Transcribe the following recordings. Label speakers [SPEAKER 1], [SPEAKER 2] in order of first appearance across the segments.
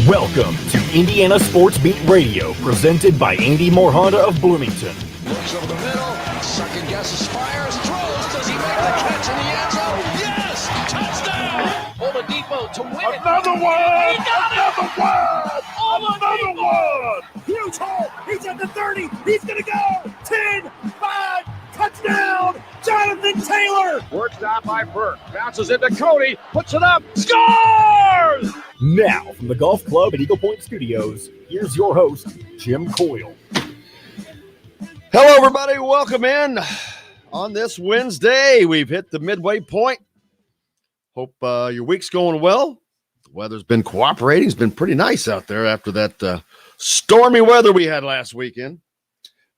[SPEAKER 1] Welcome to Indiana Sports Beat Radio, presented by Andy Moore Honda of Bloomington.
[SPEAKER 2] Looks over the middle, second guesses, fires, throws. Does he make the catch in the end zone? Yes! Touchdown! Oladipo to win it.
[SPEAKER 3] Another one!
[SPEAKER 2] He got
[SPEAKER 3] Another
[SPEAKER 2] it!
[SPEAKER 3] one! Another
[SPEAKER 2] Oladipo!
[SPEAKER 3] one! Huge hole! He's at the 30! He's gonna go! 10, 5, touchdown! Jonathan Taylor!
[SPEAKER 2] Worked out by Burke. Bounces into Cody. Puts it up. Scores!
[SPEAKER 1] Now, from the Golf Club at Eagle Point Studios, here's your host, Jim Coyle.
[SPEAKER 4] Hello, everybody. Welcome in on this Wednesday. We've hit the midway point. Hope your week's going well. The weather's been cooperating. It's been pretty nice out there after that stormy weather we had last weekend.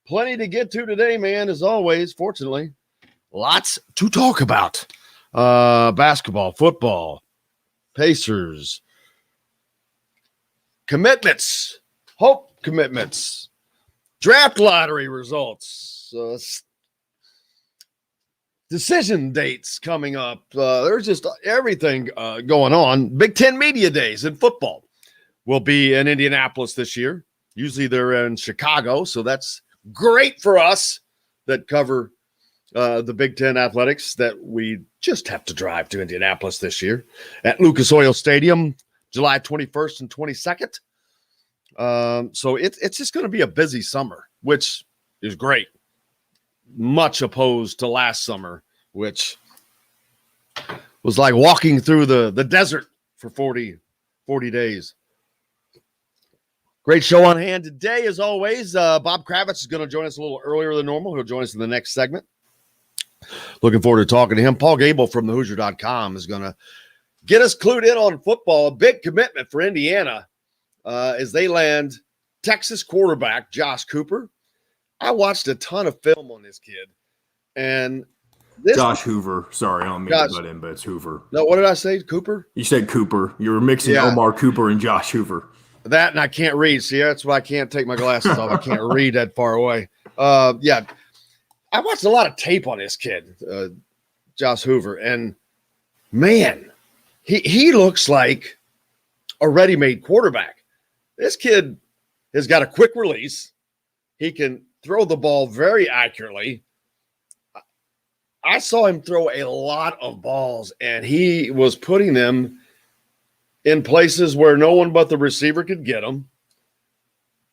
[SPEAKER 4] Plenty to get to today, man, as always, fortunately. Lots to talk about. Basketball, football, Pacers, commitments, hope commitments, draft lottery results, decision dates coming up. There's just everything going on. Big Ten Media Days in football will be in Indianapolis this year. Usually they're in Chicago, so that's great for us that cover the Big Ten athletics, that we just have to drive to Indianapolis this year at Lucas Oil Stadium, July 21st and 22nd. So it's just going to be a busy summer, which is great. Much opposed to last summer, which was like walking through the desert for 40 days. Great show on hand today, as always. Bob Kravitz is going to join us a little earlier than normal. He'll join us in the next segment. Looking forward to talking to him. Paul Gable from thehoosier.com is going to get us clued in on football. A big commitment for Indiana as they land Texas quarterback Josh Cooper. I watched a ton of film on this kid. And this
[SPEAKER 5] Josh Hoover. Sorry, I don't mean to butt in, but it's Hoover.
[SPEAKER 4] No, what did I say? Cooper?
[SPEAKER 5] You said Cooper. You were mixing Omar Cooper and Josh Hoover.
[SPEAKER 4] That, and I can't read. See, that's why I can't take my glasses off. I can't read that far away. I watched a lot of tape on this kid, Josh Hoover, and man, he looks like a ready-made quarterback. This kid has got a quick release. He can throw the ball very accurately. I saw him throw a lot of balls, and he was putting them in places where no one but the receiver could get them.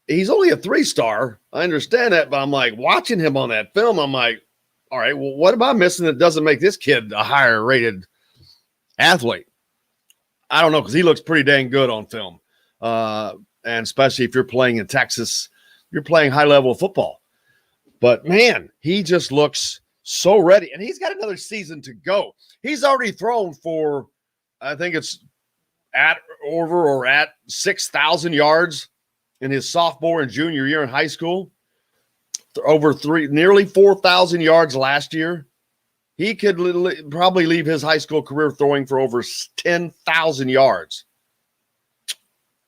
[SPEAKER 4] He's only a 3-star. I understand that, but I'm like, watching him on that film, I'm like, all right, well, what am I missing that doesn't make this kid a higher rated athlete? I don't know, because he looks pretty dang good on film. And especially if you're playing in Texas, you're playing high-level football. But, man, he just looks so ready. And he's got another season to go. He's already thrown for, I think it's at 6,000 yards in his sophomore and junior year in high school, nearly 4,000 yards last year. He could probably leave his high school career throwing for over 10,000 yards.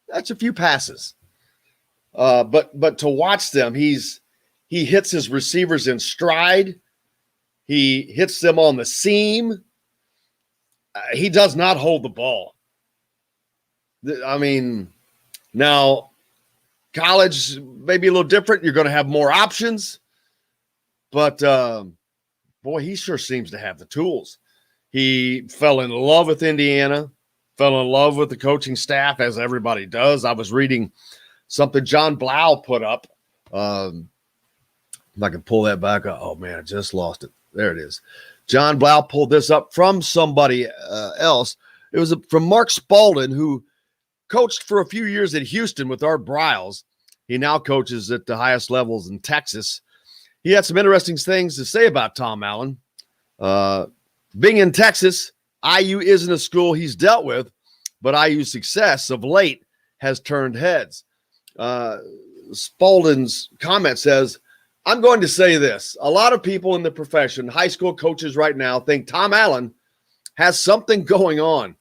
[SPEAKER 4] That's a few passes. But to watch them, he hits his receivers in stride. He hits them on the seam. He does not hold the ball. I mean, now, college may be a little different. You're going to have more options. But, boy, he sure seems to have the tools. He fell in love with Indiana, fell in love with the coaching staff, as everybody does. I was reading something John Blau put up. If I can pull that back up. Oh, man, I just lost it. There it is. John Blau pulled this up from somebody else. It was from Mark Spalding, who coached for a few years at Houston with Art Briles. He now coaches at the highest levels in Texas. He had some interesting things to say about Tom Allen. Being in Texas, IU isn't a school he's dealt with, but IU's success of late has turned heads. Spalding's comment says, I'm going to say this. A lot of people in the profession, high school coaches right now, think Tom Allen has something going on.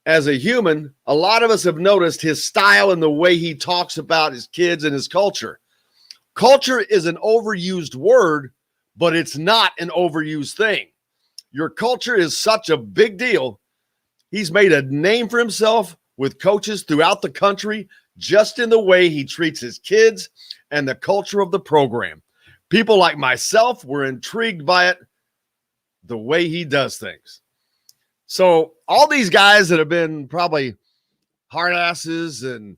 [SPEAKER 4] As a human, a lot of us have noticed his style and the way he talks about his kids and his culture. Culture is an overused word, but it's not an overused thing. Your culture is such a big deal. He's made a name for himself with coaches throughout the country just in the way he treats his kids and the culture of the program. People like myself were intrigued by it, the way he does things. So all these guys that have been probably hard asses and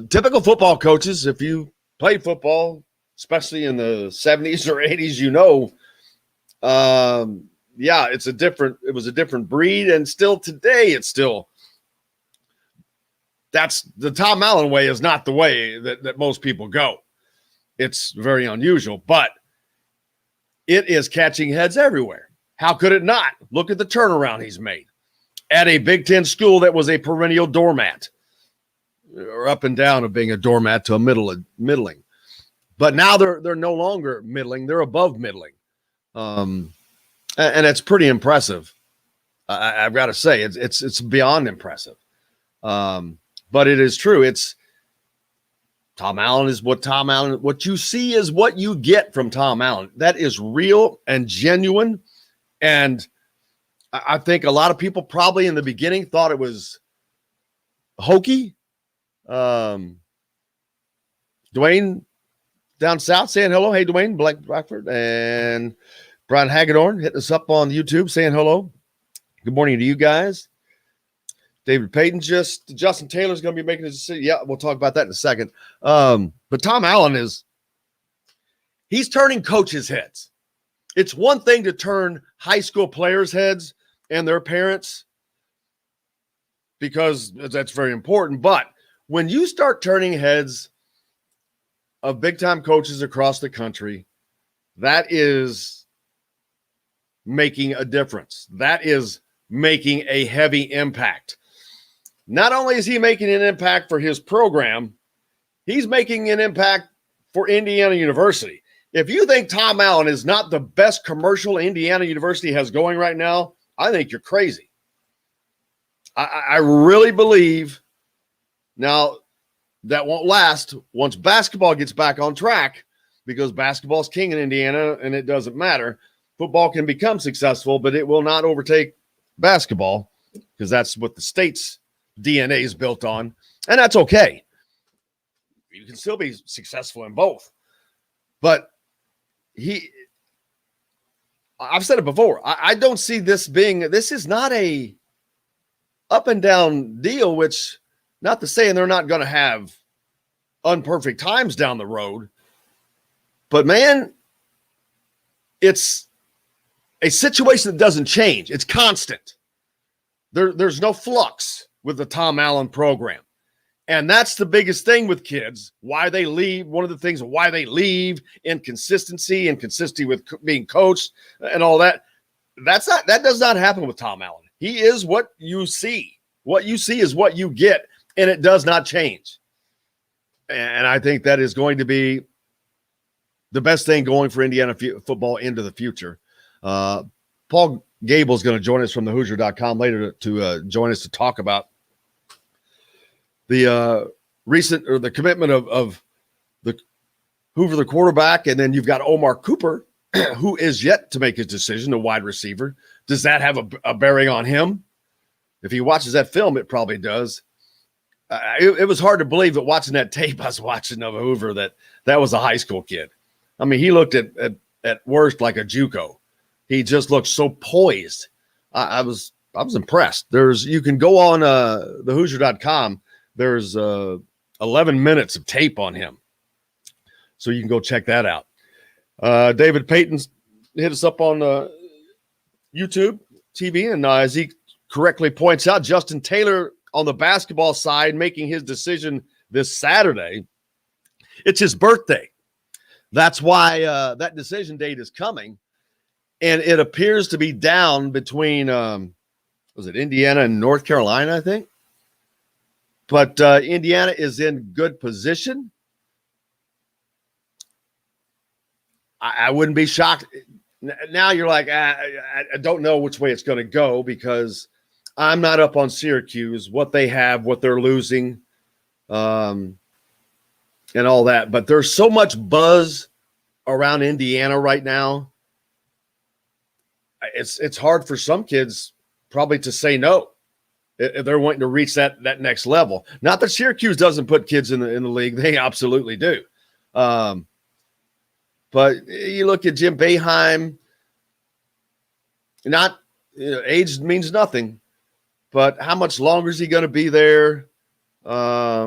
[SPEAKER 4] typical football coaches, if you played football, especially in the 70s or 80s, it was a different breed. And still today, that's the Tom Allen way is not the way that most people go. It's very unusual, but it is catching heads everywhere. How could it not? Look at the turnaround he's made at a Big Ten school that was a perennial doormat, or up and down of being a doormat to a middling. But now they're no longer middling; they're above middling, and it's pretty impressive. I've got to say, it's beyond impressive. But it is true. It's Tom Allen is what Tom Allen. What you see is what you get from Tom Allen. That is real and genuine. And I think a lot of people probably in the beginning thought it was hokey. Dwayne down south saying hello. Hey, Dwayne Blackford and Brian Hagedorn hitting us up on YouTube saying hello. Good morning to you guys. David Payton, Justin Taylor's going to be making a decision. Yeah, we'll talk about that in a second. But Tom Allen he's turning coaches' heads. It's one thing to turn high school players' heads and their parents, because that's very important. But when you start turning heads of big-time coaches across the country, that is making a difference. That is making a heavy impact. Not only is he making an impact for his program, he's making an impact for Indiana University. If you think Tom Allen is not the best commercial Indiana University has going right now, I think you're crazy. I really believe now that won't last once basketball gets back on track, because basketball's king in Indiana and it doesn't matter. Football can become successful, but it will not overtake basketball, because that's what the state's DNA is built on, and that's okay. You can still be successful in both. But I've said it before, I don't see this is not a up and down deal, which not to say they're not going to have unperfect times down the road, but man, it's a situation that doesn't change. It's constant. There's no flux with the Tom Allen program. And that's the biggest thing with kids, why they leave. One of the things why they leave, inconsistency with being coached and all that. That does not happen with Tom Allen. He is what you see. What you see is what you get, and it does not change. And I think that is going to be the best thing going for Indiana football into the future. Paul Gable is going to join us from thehoosier.com later to join us to talk about the the commitment of the Hoover, the quarterback, and then you've got Omar Cooper, who is yet to make his decision, a wide receiver. Does that have a bearing on him? If he watches that film, it probably does. It was hard to believe that watching that tape I was watching of Hoover that was a high school kid. I mean, he looked at worst like a JUCO. He just looked so poised. I was impressed. You can go on thehoosier.com. There's 11 minutes of tape on him, so you can go check that out. David Payton hit us up on YouTube TV, and as he correctly points out, Justin Taylor on the basketball side making his decision this Saturday. It's his birthday. That's why that decision date is coming, and it appears to be down between was it Indiana and North Carolina, I think. But Indiana is in good position. I wouldn't be shocked. Now you're like, I don't know which way it's going to go, because I'm not up on Syracuse, what they have, what they're losing, and all that. But there's so much buzz around Indiana right now. It's hard for some kids probably to say no. if they're wanting to reach that next level. Not that Syracuse doesn't put kids in the league. They absolutely do. But you look at Jim Boeheim, age means nothing, but how much longer is he going to be there? I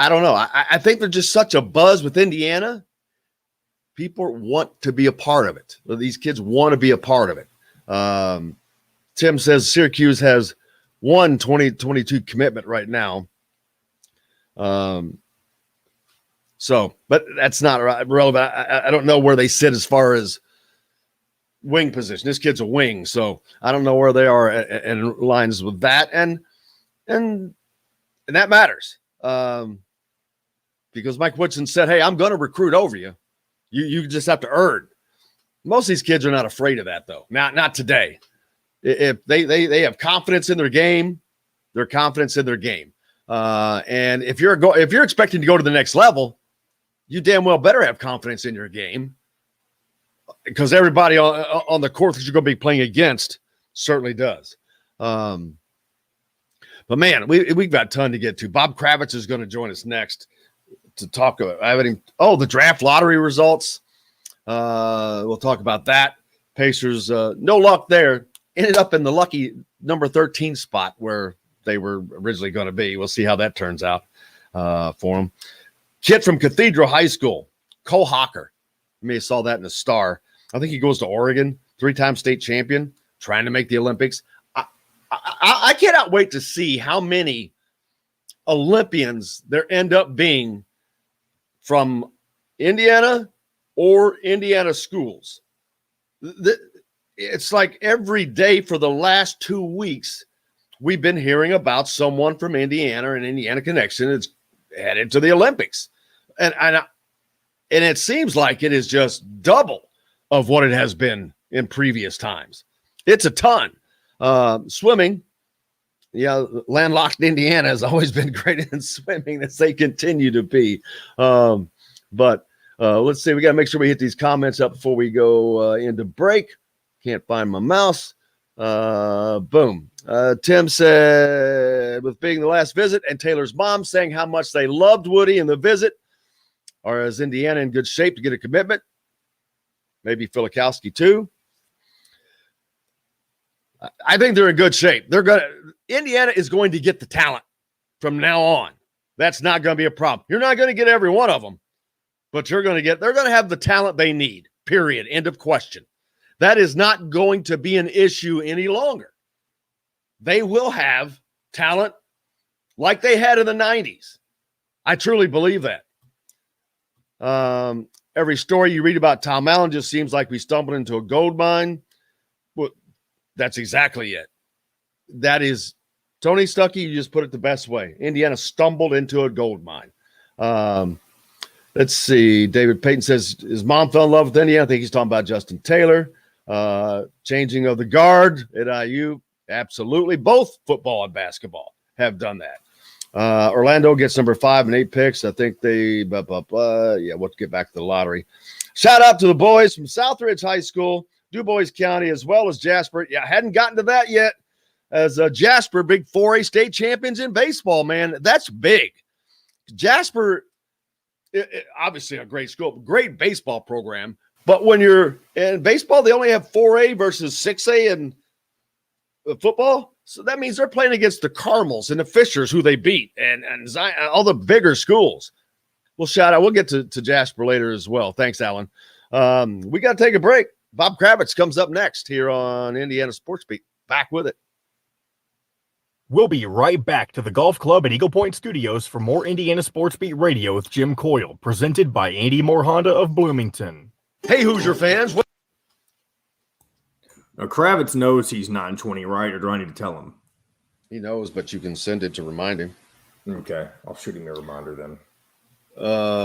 [SPEAKER 4] don't know. I think there's just such a buzz with Indiana. People want to be a part of it. These kids want to be a part of it. Tim says Syracuse has one 2022 commitment right now. But that's not relevant. I don't know where they sit as far as wing position. This kid's a wing, so I don't know where they are in lines with that, and that matters. Because Mike Woodson said, "Hey, I'm going to recruit over you. You just have to earn." Most of these kids are not afraid of that, though. Not today. If they have confidence in their game, their confidence in their game. And if you're expecting to go to the next level, you damn well better have confidence in your game, because everybody on the court that you're going to be playing against certainly does. But man, we've got a ton to get to. Bob Kravitz is going to join us next to talk about. The draft lottery results. We'll talk about that. Pacers, no luck there. Ended up in the lucky number 13 spot where they were originally going to be. We'll see how that turns out for them. Kid from Cathedral High School, Cole Hocker. You may have saw that in the Star. I think he goes to Oregon, 3-time state champion, trying to make the Olympics. I cannot wait to see how many Olympians there end up being from Indiana or Indiana schools. It's like every day for the last 2 weeks, we've been hearing about someone from Indiana and Indiana connection that's headed to the Olympics. And it seems like it is just double of what it has been in previous times. It's a ton. Swimming, landlocked Indiana has always been great in swimming, as they continue to be. But let's see. We got to make sure we hit these comments up before we go into break. Can't find my mouse. Boom. Tim said, with being the last visit and Taylor's mom saying how much they loved Woody and the visit, or is Indiana in good shape to get a commitment? Maybe Filikowski too. I think they're in good shape. Indiana is going to get the talent from now on. That's not going to be a problem. You're not going to get every one of them, but they're going to have the talent they need, period. End of question. That is not going to be an issue any longer. They will have talent like they had in the 90s. I truly believe that. Every story you read about Tom Allen just seems like we stumbled into a gold mine. Well, that's exactly it. That is, Tony Stuckey, you just put it the best way. Indiana stumbled into a gold mine. Let's see. David Payton says his mom fell in love with Indiana. I think he's talking about Justin Taylor. Changing of the guard at IU. Absolutely. Both football and basketball have done that. Orlando gets number 5 and 8 picks. I think we'll get back to the lottery. Shout out to the boys from Southridge High School, DuBois County, as well as Jasper. Yeah, I hadn't gotten to that yet. As Jasper, big 4A state champions in baseball, man. That's big. Jasper, obviously a great school, great baseball program. But when you're in baseball, they only have 4A versus 6A in football. So that means they're playing against the Carmels and the Fishers, who they beat, and Zion, all the bigger schools. We'll shout out. We'll get to Jasper later as well. Thanks, Alan. We got to take a break. Bob Kravitz comes up next here on Indiana Sports Beat. Back with it.
[SPEAKER 1] We'll be right back to the Golf Club at Eagle Point Studios for more Indiana Sports Beat Radio with Jim Coyle, presented by Andy Moore Honda of Bloomington.
[SPEAKER 4] Hey, Hoosier fans.
[SPEAKER 5] Kravitz knows he's 9:20, right? Or do I need to tell him?
[SPEAKER 4] He knows, but you can send it to remind him.
[SPEAKER 5] Okay. I'll shoot him a reminder then.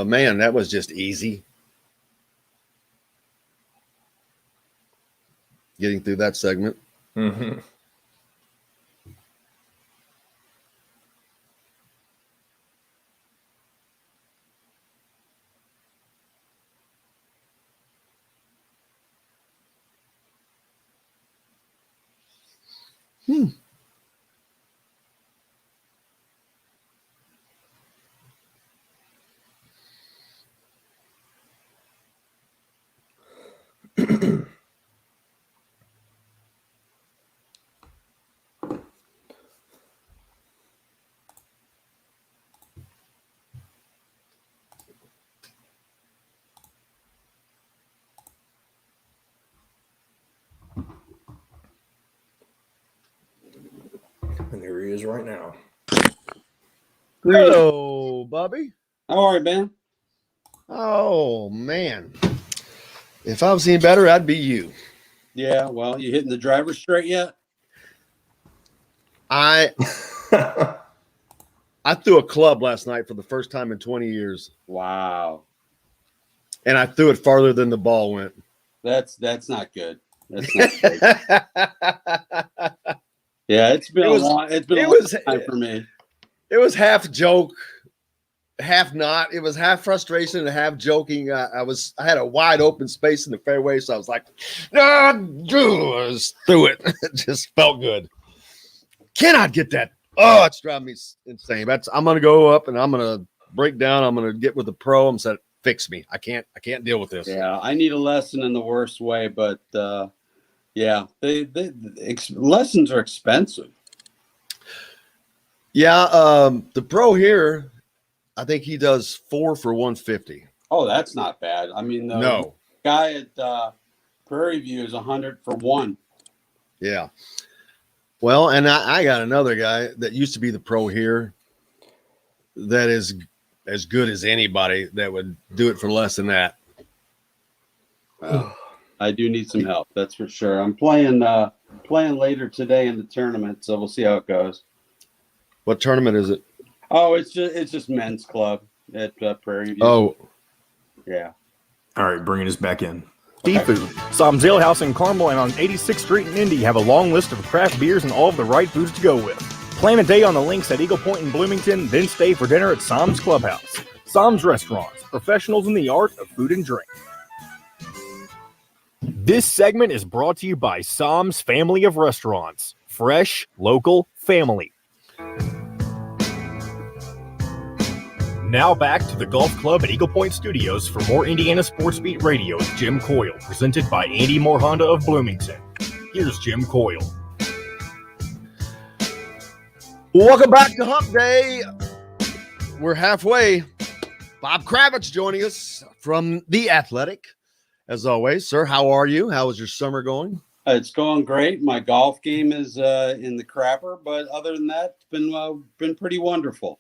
[SPEAKER 4] Man, that was just easy. Getting through that segment.
[SPEAKER 5] Mm-hmm. And there he is right now.
[SPEAKER 4] Hello, Bobby.
[SPEAKER 6] How are you, man?
[SPEAKER 4] Oh, man. If I was any better, I'd be you.
[SPEAKER 6] Yeah, well, you hitting the driver straight yet?
[SPEAKER 4] I threw a club last night for the first time in 20 years.
[SPEAKER 6] Wow.
[SPEAKER 4] And I threw it farther than the ball went.
[SPEAKER 6] That's not good. That's not good. Yeah, it's been a long time for me.
[SPEAKER 4] It was half joke, half not. It was half frustration and half joking. I had a wide open space in the fairway, so I was like, I just threw it. It just felt good. Cannot get that. Oh, it's driving me insane. I'm gonna go up and I'm gonna break down. I'm gonna get with the pro. I'm saying, fix me. I can't deal with this.
[SPEAKER 6] Yeah, I need a lesson in the worst way, but yeah, lessons are expensive.
[SPEAKER 4] Yeah, the pro here, I think he does 4 for 150.
[SPEAKER 6] Oh, that's not bad. I mean, the guy at Prairie View is 100 for 1.
[SPEAKER 4] Yeah. Well, and I got another guy that used to be the pro here that is as good as anybody that would do it for less than that.
[SPEAKER 6] Well, I do need some help, that's for sure. I'm playing later today in the tournament, so we'll see how it goes.
[SPEAKER 4] What tournament is it?
[SPEAKER 6] Oh, it's just men's club at Prairie View.
[SPEAKER 4] Oh,
[SPEAKER 6] yeah.
[SPEAKER 5] All right, bringing us back in.
[SPEAKER 1] Seafood. Sam's Ale House in Carmel and on 86th Street in Indy have a long list of craft beers and all of the right foods to go with. Plan a day on the links at Eagle Point in Bloomington, then stay for dinner at Sam's Clubhouse. Sam's Restaurants, professionals in the art of food and drink. This segment is brought to you by Sam's Family of Restaurants. Fresh, local, family. Now back to the Golf Club at Eagle Point Studios for more Indiana Sports Beat Radio with Jim Coyle, presented by Andy Moore Honda of Bloomington. Here's Jim Coyle.
[SPEAKER 4] welcome back to Hump Day. We're halfway. Bob Kravitz joining us from The Athletic. As always, sir, how are you? How is your summer going?
[SPEAKER 6] It's going great. My golf game is in the crapper, but other than that, it's been pretty wonderful.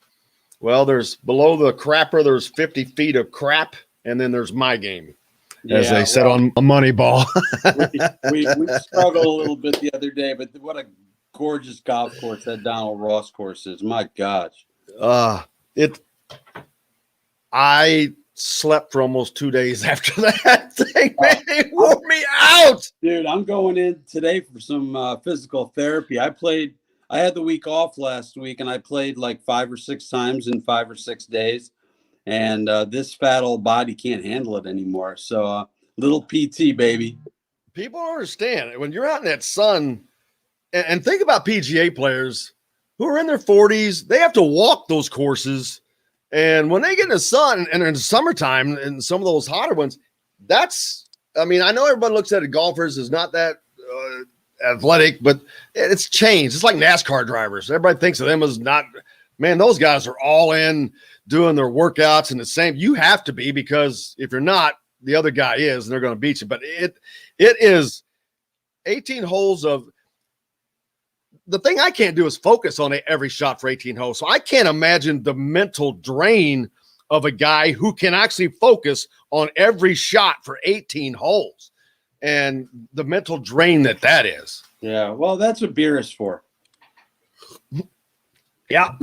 [SPEAKER 4] Well, there's below the crapper, there's 50 feet of crap, and then there's my game, as they said on Moneyball.
[SPEAKER 6] we struggled a little bit the other day, but what a gorgeous golf course that Donald Ross course is. My gosh.
[SPEAKER 4] I slept for almost 2 days after that thing, man. It wore me out.
[SPEAKER 6] Dude, I'm going in today for some physical therapy. I had the week off last week, and I played like 5 or 6 times in 5 or 6 days. And this fat old body can't handle it anymore. So little PT, baby.
[SPEAKER 4] People don't understand. When you're out in that sun, and think about PGA players who are in their 40s, they have to walk those courses. And when they get in the sun and in the summertime and some of those hotter ones, I know everybody looks at golfers as not that athletic, but it's changed. It's like NASCAR drivers. Everybody thinks of them as not, man, those guys are all in doing their workouts and the same. You have to be, because if you're not, the other guy is, and they're going to beat you. But it is 18 holes of, the thing I can't do is focus on every shot for 18 holes. So I can't imagine the mental drain of a guy who can actually focus on every shot for 18 holes. And the mental drain that is.
[SPEAKER 6] Yeah, well, that's what beer is for.
[SPEAKER 4] Yeah,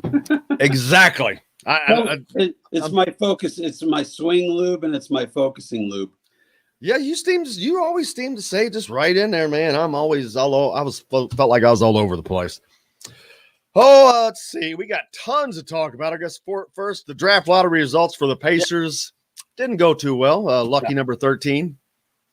[SPEAKER 4] exactly.
[SPEAKER 6] It's my focus. It's my swing lube, and it's my focusing lube.
[SPEAKER 4] Yeah, you always seem to say just right in there, man. I'm always felt like I was all over the place. Oh, let's see. We got tons to talk about. I guess first, the draft lottery results for the Pacers didn't go too well. Lucky number 13.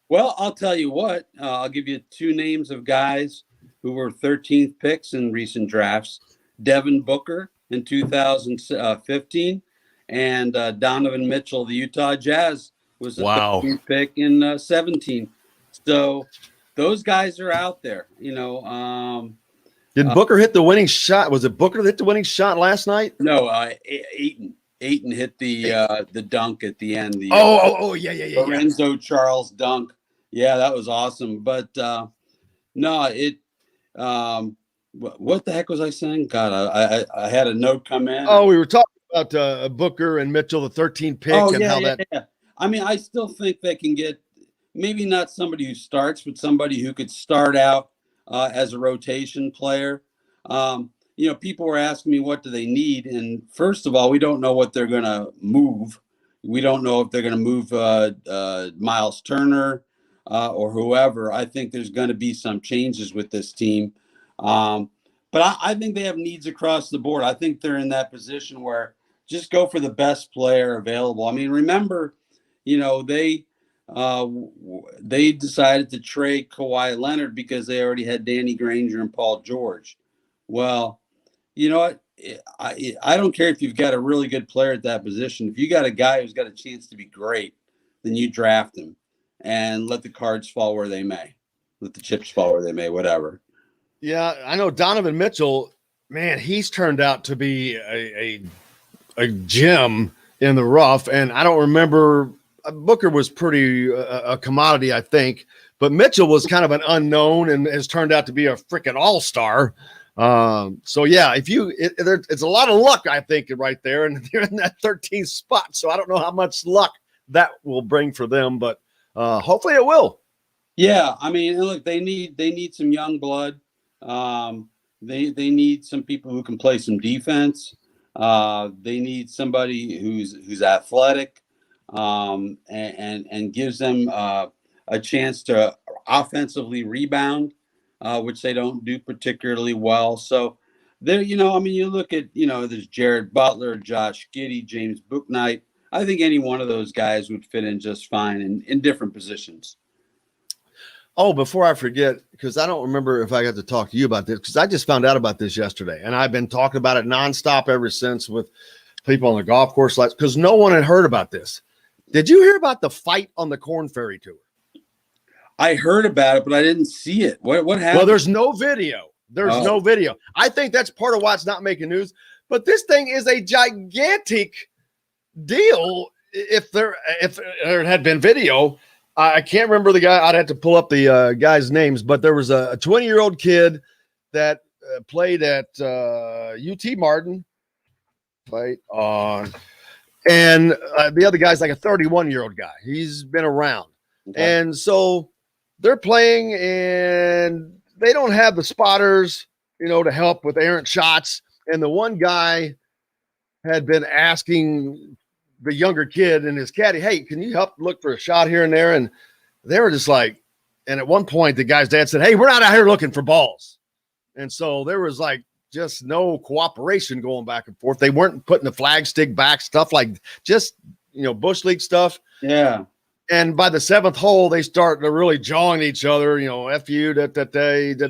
[SPEAKER 6] Well, I'll tell you what. I'll give you 2 names of guys who were 13th picks in recent drafts, Devin Booker in 2015, and Donovan Mitchell, the Utah Jazz, was the 13th pick in 17. So those guys are out there,
[SPEAKER 4] Did Booker hit the winning shot? Was it Booker that hit the winning shot last night?
[SPEAKER 6] No, Ayton hit the dunk at the end. The
[SPEAKER 4] yeah.
[SPEAKER 6] Lorenzo Charles dunk. Yeah, that was awesome. But no, what the heck was I saying? God, I had a note come in.
[SPEAKER 4] Oh, we were talking about Booker and Mitchell, the 13th pick,
[SPEAKER 6] Yeah. I mean, I still think they can get maybe not somebody who starts, but somebody who could start out as a rotation player. People were asking me, what do they need? And first of all, we don't know what they're going to move. We don't know if they're going to move Miles Turner or whoever. I think there's going to be some changes with this team. But I think they have needs across the board. I think they're in that position where just go for the best player available. I mean, remember, they decided to trade Kawhi Leonard because they already had Danny Granger and Paul George. Well, you know what? I don't care if you've got a really good player at that position. If you got a guy who's got a chance to be great, then you draft him and let the cards fall where they may. Let the chips fall where they may, whatever.
[SPEAKER 4] Yeah, I know Donovan Mitchell, man, he's turned out to be a gem in the rough. And I don't remember, Booker was pretty a commodity, I think. But Mitchell was kind of an unknown and has turned out to be a freaking all-star. So yeah, it's a lot of luck, I think, right there, and they're in that 13th spot. So I don't know how much luck that will bring for them, but hopefully it will.
[SPEAKER 6] Yeah, I mean, look, they need some young blood. They need some people who can play some defense. They need somebody who's athletic, and gives them a chance to offensively rebound. Which they don't do particularly well. So there, you look at, there's Jared Butler, Josh Giddey, James Bouknight. I think any one of those guys would fit in just fine in different positions.
[SPEAKER 4] Oh, before I forget, because I don't remember if I got to talk to you about this, because I just found out about this yesterday, and I've been talking about it nonstop ever since with people on the golf course, because no one had heard about this. Did you hear about the fight on the Corn Ferry Tour?
[SPEAKER 6] I heard about it, but I didn't see it. What happened?
[SPEAKER 4] Well, there's no video. No video. I think that's part of why it's not making news. But this thing is a gigantic deal. If there had been video, I can't remember the guy. I'd have to pull up the guys' names. But there was a 20-year-old kid that played at UT Martin. Fight on. And the other guy's like a 31-year-old guy. He's been around. Okay. And so they're playing, and they don't have the spotters, to help with errant shots. And the one guy had been asking the younger kid and his caddy, hey, can you help look for a shot here and there? And they were just like, and at one point, the guy's dad said, hey, we're not out here looking for balls. And so there was like just no cooperation going back and forth. They weren't putting the flag stick back, stuff like just, Bush League stuff.
[SPEAKER 6] Yeah.
[SPEAKER 4] And by the 7th hole, they start really jawing each other, F you, They get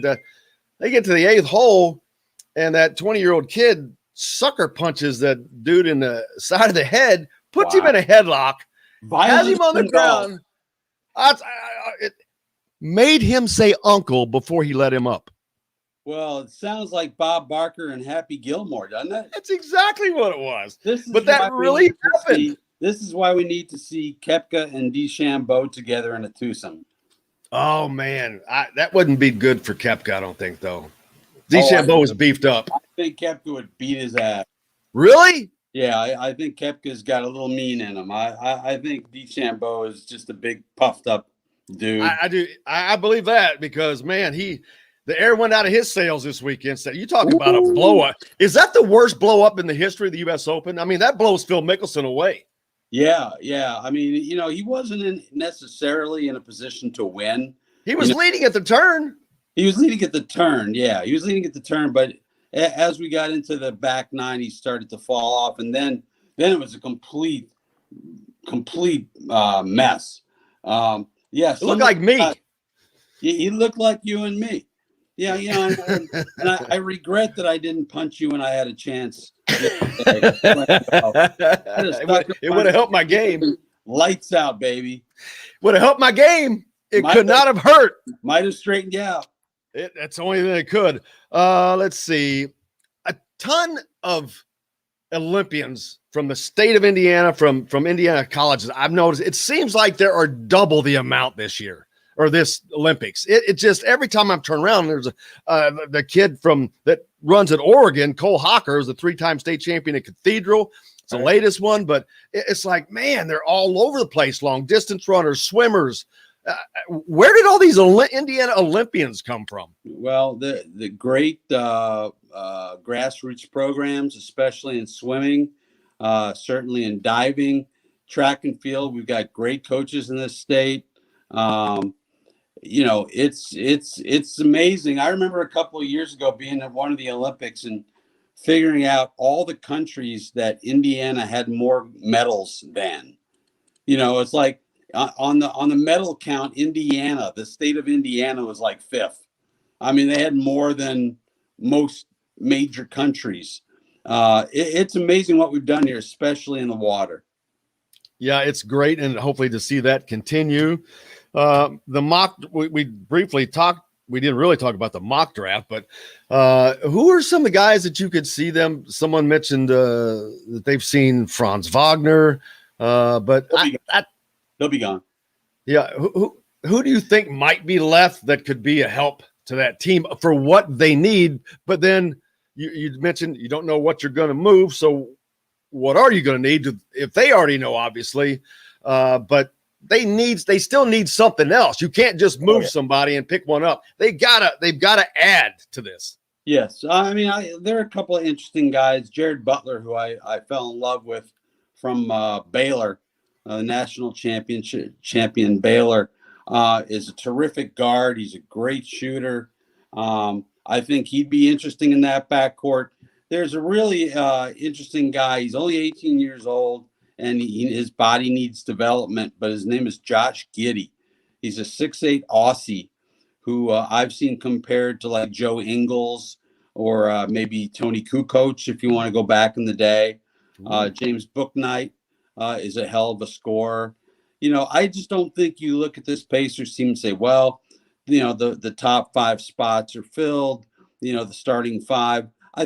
[SPEAKER 4] to the 8th hole, and that 20-year-old kid sucker punches that dude in the side of the head, puts him in a headlock, has him on the ground. It made him say uncle before he let him up.
[SPEAKER 6] Well, it sounds like Bob Barker and Happy Gilmore, doesn't it?
[SPEAKER 4] That's exactly what it was. But that really happened.
[SPEAKER 6] This is why we need to see Koepka and DeChambeau together in a twosome.
[SPEAKER 4] Oh, man. That wouldn't be good for Koepka, I don't think, though. DeChambeau is beefed up.
[SPEAKER 6] I think Koepka would beat his ass.
[SPEAKER 4] Really?
[SPEAKER 6] Yeah, I think Koepka's got a little mean in him. I think DeChambeau is just a big puffed up dude.
[SPEAKER 4] I do. I believe that because, man, the air went out of his sails this weekend. So you talk about a blow up. Is that the worst blow up in the history of the U.S. Open? I mean, that blows Phil Mickelson away.
[SPEAKER 6] Yeah. I mean, he wasn't necessarily in a position to win.
[SPEAKER 4] He was leading at the turn.
[SPEAKER 6] He was leading at the turn. Yeah, he was leading at the turn. But as we got into the back nine, he started to fall off, and then it was a complete mess. It
[SPEAKER 4] looked like me.
[SPEAKER 6] He looked like you and me. Yeah, I regret that I didn't punch you when I had a chance.
[SPEAKER 4] It would have helped my game.
[SPEAKER 6] Lights out, baby.
[SPEAKER 4] Would have helped my game. It could not have hurt.
[SPEAKER 6] Might have straightened you out.
[SPEAKER 4] That's the only thing it could. Let's see. A ton of Olympians from the state of Indiana, from Indiana colleges. I've noticed it seems like there are double the amount this year. Or this Olympics. It just every time I'm turned around, there's the kid that runs at Oregon, Cole Hocker, is a 3-time state champion at Cathedral. It's the latest one, but it's like, man, they're all over the place. Long distance runners, swimmers. Where did all these Indiana Olympians come from?
[SPEAKER 6] Well, the great grassroots programs, especially in swimming, certainly in diving, track and field. We've got great coaches in this state. It's amazing. I remember a couple of years ago being at one of the Olympics and figuring out all the countries that Indiana had more medals than. It's like on the medal count, Indiana, the state of Indiana was like 5th. I mean, they had more than most major countries. It's amazing what we've done here, especially in the water.
[SPEAKER 4] Yeah, it's great, and hopefully to see that continue. The mock, we briefly talked. We didn't really talk about the mock draft, but who are some of the guys that you could see them? Someone mentioned that they've seen Franz Wagner, but
[SPEAKER 6] they'll be gone.
[SPEAKER 4] Yeah, who do you think might be left that could be a help to that team for what they need? But then you mentioned you don't know what you're going to move, so what are you going to need if they already know, obviously, but they still need something else. You can't just move somebody and pick one up. They've got to add to this.
[SPEAKER 6] Yes. I mean, there are a couple of interesting guys. Jared Butler, who I fell in love with from Baylor, national champion Baylor, is a terrific guard. He's a great shooter. I think he'd be interesting in that backcourt. There's a really interesting guy. He's only 18 years old, and his body needs development, but his name is Josh Giddey. He's a 6'8" Aussie who I've seen compared to like Joe Ingles or maybe Tony Kukoc, if you want to go back in the day. James Bouknight is a hell of a scorer. I just don't think you look at this Pacers team and say, well, the top 5 spots are filled, the starting 5. I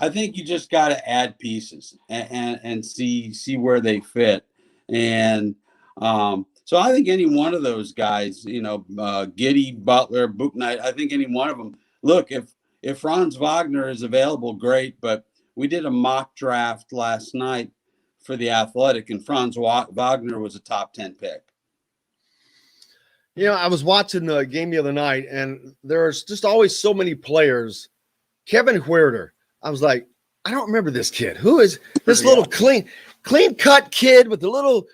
[SPEAKER 6] think you just got to add pieces and see where they fit. And so I think any one of those guys, Giddey, Butler, Bouknight, I think any one of them. Look, if Franz Wagner is available, great. But we did a mock draft last night for the Athletic, and Franz Wagner was a top 10 pick.
[SPEAKER 4] I was watching the game the other night, and there's just always so many players. Kevin Huerter. I was like, I don't remember this kid. Who is this little clean cut kid with the little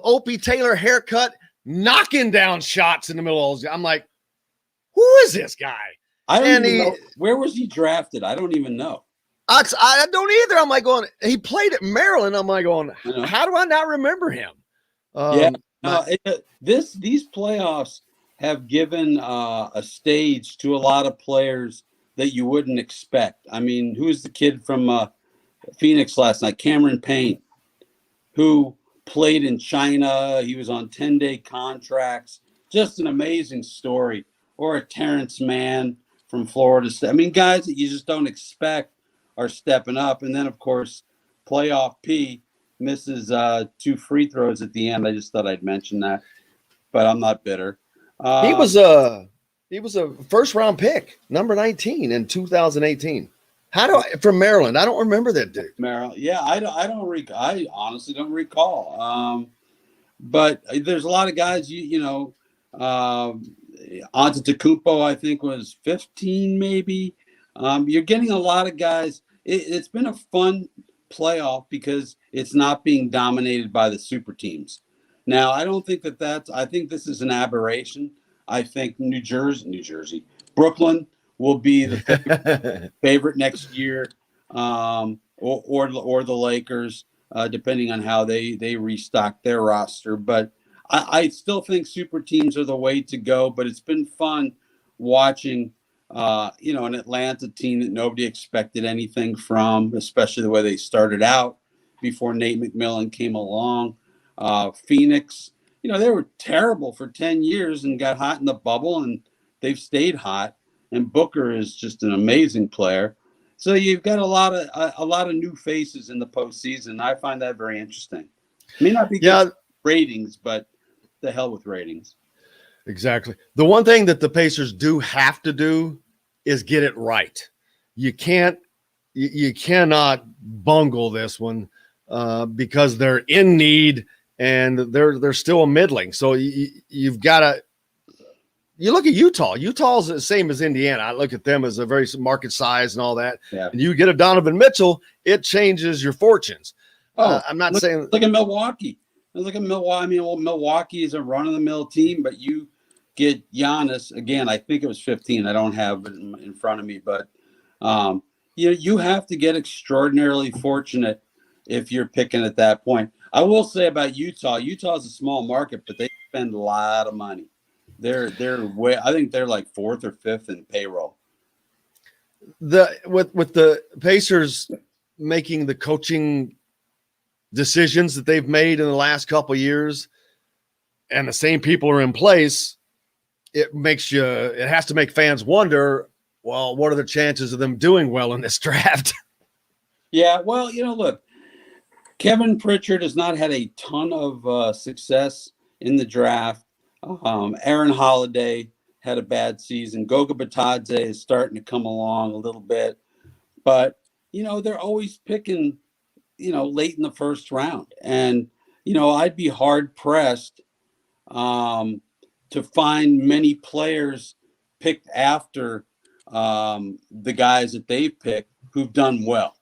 [SPEAKER 4] Opie Taylor haircut knocking down shots in the middle of those? I'm like, who is this guy?
[SPEAKER 6] I don't even know. Where was he drafted? I don't even know.
[SPEAKER 4] I don't either. I'm like going, he played at Maryland. I'm like going, how do I not remember him?
[SPEAKER 6] These playoffs have given a stage to a lot of players that you wouldn't expect. I mean, who's the kid from Phoenix last night? Cameron Payne, who played in China. He was on 10-day contracts. Just an amazing story. Or a Terrence Mann from Florida State. I mean, guys that you just don't expect are stepping up. And then, of course, playoff P misses 2 free throws at the end. I just thought I'd mention that, but I'm not bitter.
[SPEAKER 4] He was a first-round pick, number 19 in 2018. From Maryland? I don't remember that dude.
[SPEAKER 6] Maryland, yeah, I honestly don't recall. But there's a lot of guys. Antetokounmpo, I think, was 15, maybe. You're getting a lot of guys. It's been a fun playoff because it's not being dominated by the super teams. Now, I don't think I think this is an aberration. I think New Jersey, Brooklyn will be the favorite next year, or the Lakers, depending on how they restock their roster. But I still think super teams are the way to go. But it's been fun watching An Atlanta team that nobody expected anything from, especially the way they started out before Nate McMillan came along. Phoenix, they were terrible for 10 years and got hot in the bubble, and they've stayed hot. And Booker is just an amazing player. So you've got a lot of new faces in the postseason. I find that very interesting. It may not be good ratings, but the hell with ratings.
[SPEAKER 4] Exactly. The one thing that the Pacers do have to do is get it right. You cannot bungle this one because they're in need and they're still a middling. So you've got to. You look at Utah. Utah's the same as Indiana. I look at them as a very market size and all that.
[SPEAKER 6] Yeah.
[SPEAKER 4] And you get a Donovan Mitchell, it changes your fortunes. I'm not saying.
[SPEAKER 6] Look at Milwaukee. Look at Milwaukee. I mean, Milwaukee is a run-of-the-mill team, but you get Giannis again. I think it was 15. I don't have it in front of me, but you have to get extraordinarily fortunate if you're picking at that point. I will say about Utah. Utah is a small market, but they spend a lot of money. They're way. I think they're like 4th or 5th in payroll.
[SPEAKER 4] With the Pacers making the coaching decisions that they've made in the last couple of years, and the same people are in place, it has to make fans wonder, well, what are the chances of them doing well in this draft?
[SPEAKER 6] Yeah, well, look, Kevin Pritchard has not had a ton of success in the draft. Aaron Holiday had a bad season. Goga Bitadze is starting to come along a little bit, but they're always picking late in the first round, and I'd be hard pressed to find many players picked after the guys that they've picked who've done well.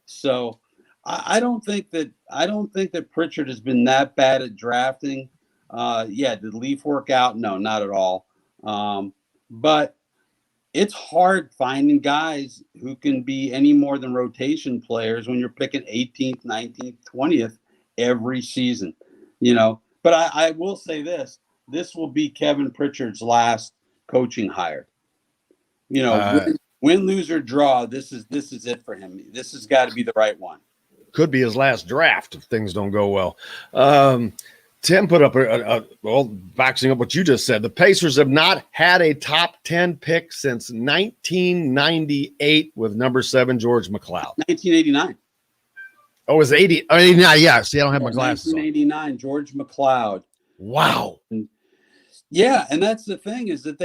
[SPEAKER 6] So I don't think that Pritchard has been that bad at drafting. Did Leaf work out? No, not at all. But it's hard finding guys who can be any more than rotation players when you're picking 18th, 19th, 20th every season, But I will say this will be Kevin Pritchard's last coaching hire. Win, lose, or draw, this is it for him. This has got to be the right one.
[SPEAKER 4] Could be his last draft if things don't go well. Tim put up backing up what you just said. The Pacers have not had a top 10 pick since 1998 with number 7 George McLeod.
[SPEAKER 6] 1989.
[SPEAKER 4] Oh, it was 89. Yeah, see, I don't have my glasses
[SPEAKER 6] 1989, on. George McLeod.
[SPEAKER 4] Wow.
[SPEAKER 6] And that's the thing is that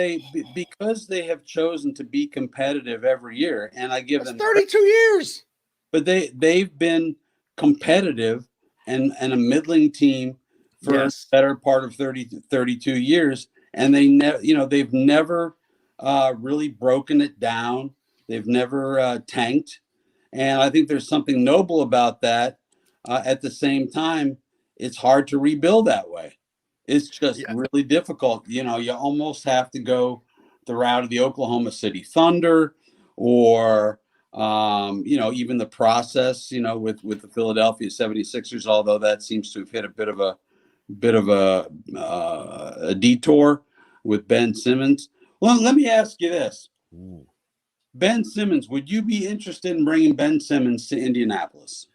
[SPEAKER 6] because they have chosen to be competitive every year, and I give them
[SPEAKER 4] 32 years.
[SPEAKER 6] But they've been competitive and a middling team for the better part of 32 years, and they've never really broken it down. They've never tanked, and I think there's something noble about that. At the same time, it's hard to rebuild that way. It's just really difficult. You almost have to go the route of the Oklahoma City Thunder, or even the process, with the Philadelphia 76ers. Although that seems to have hit a bit of a detour with Ben Simmons. Well, let me ask you this. Ooh. Ben Simmons, would you be interested in bringing Ben Simmons to Indianapolis?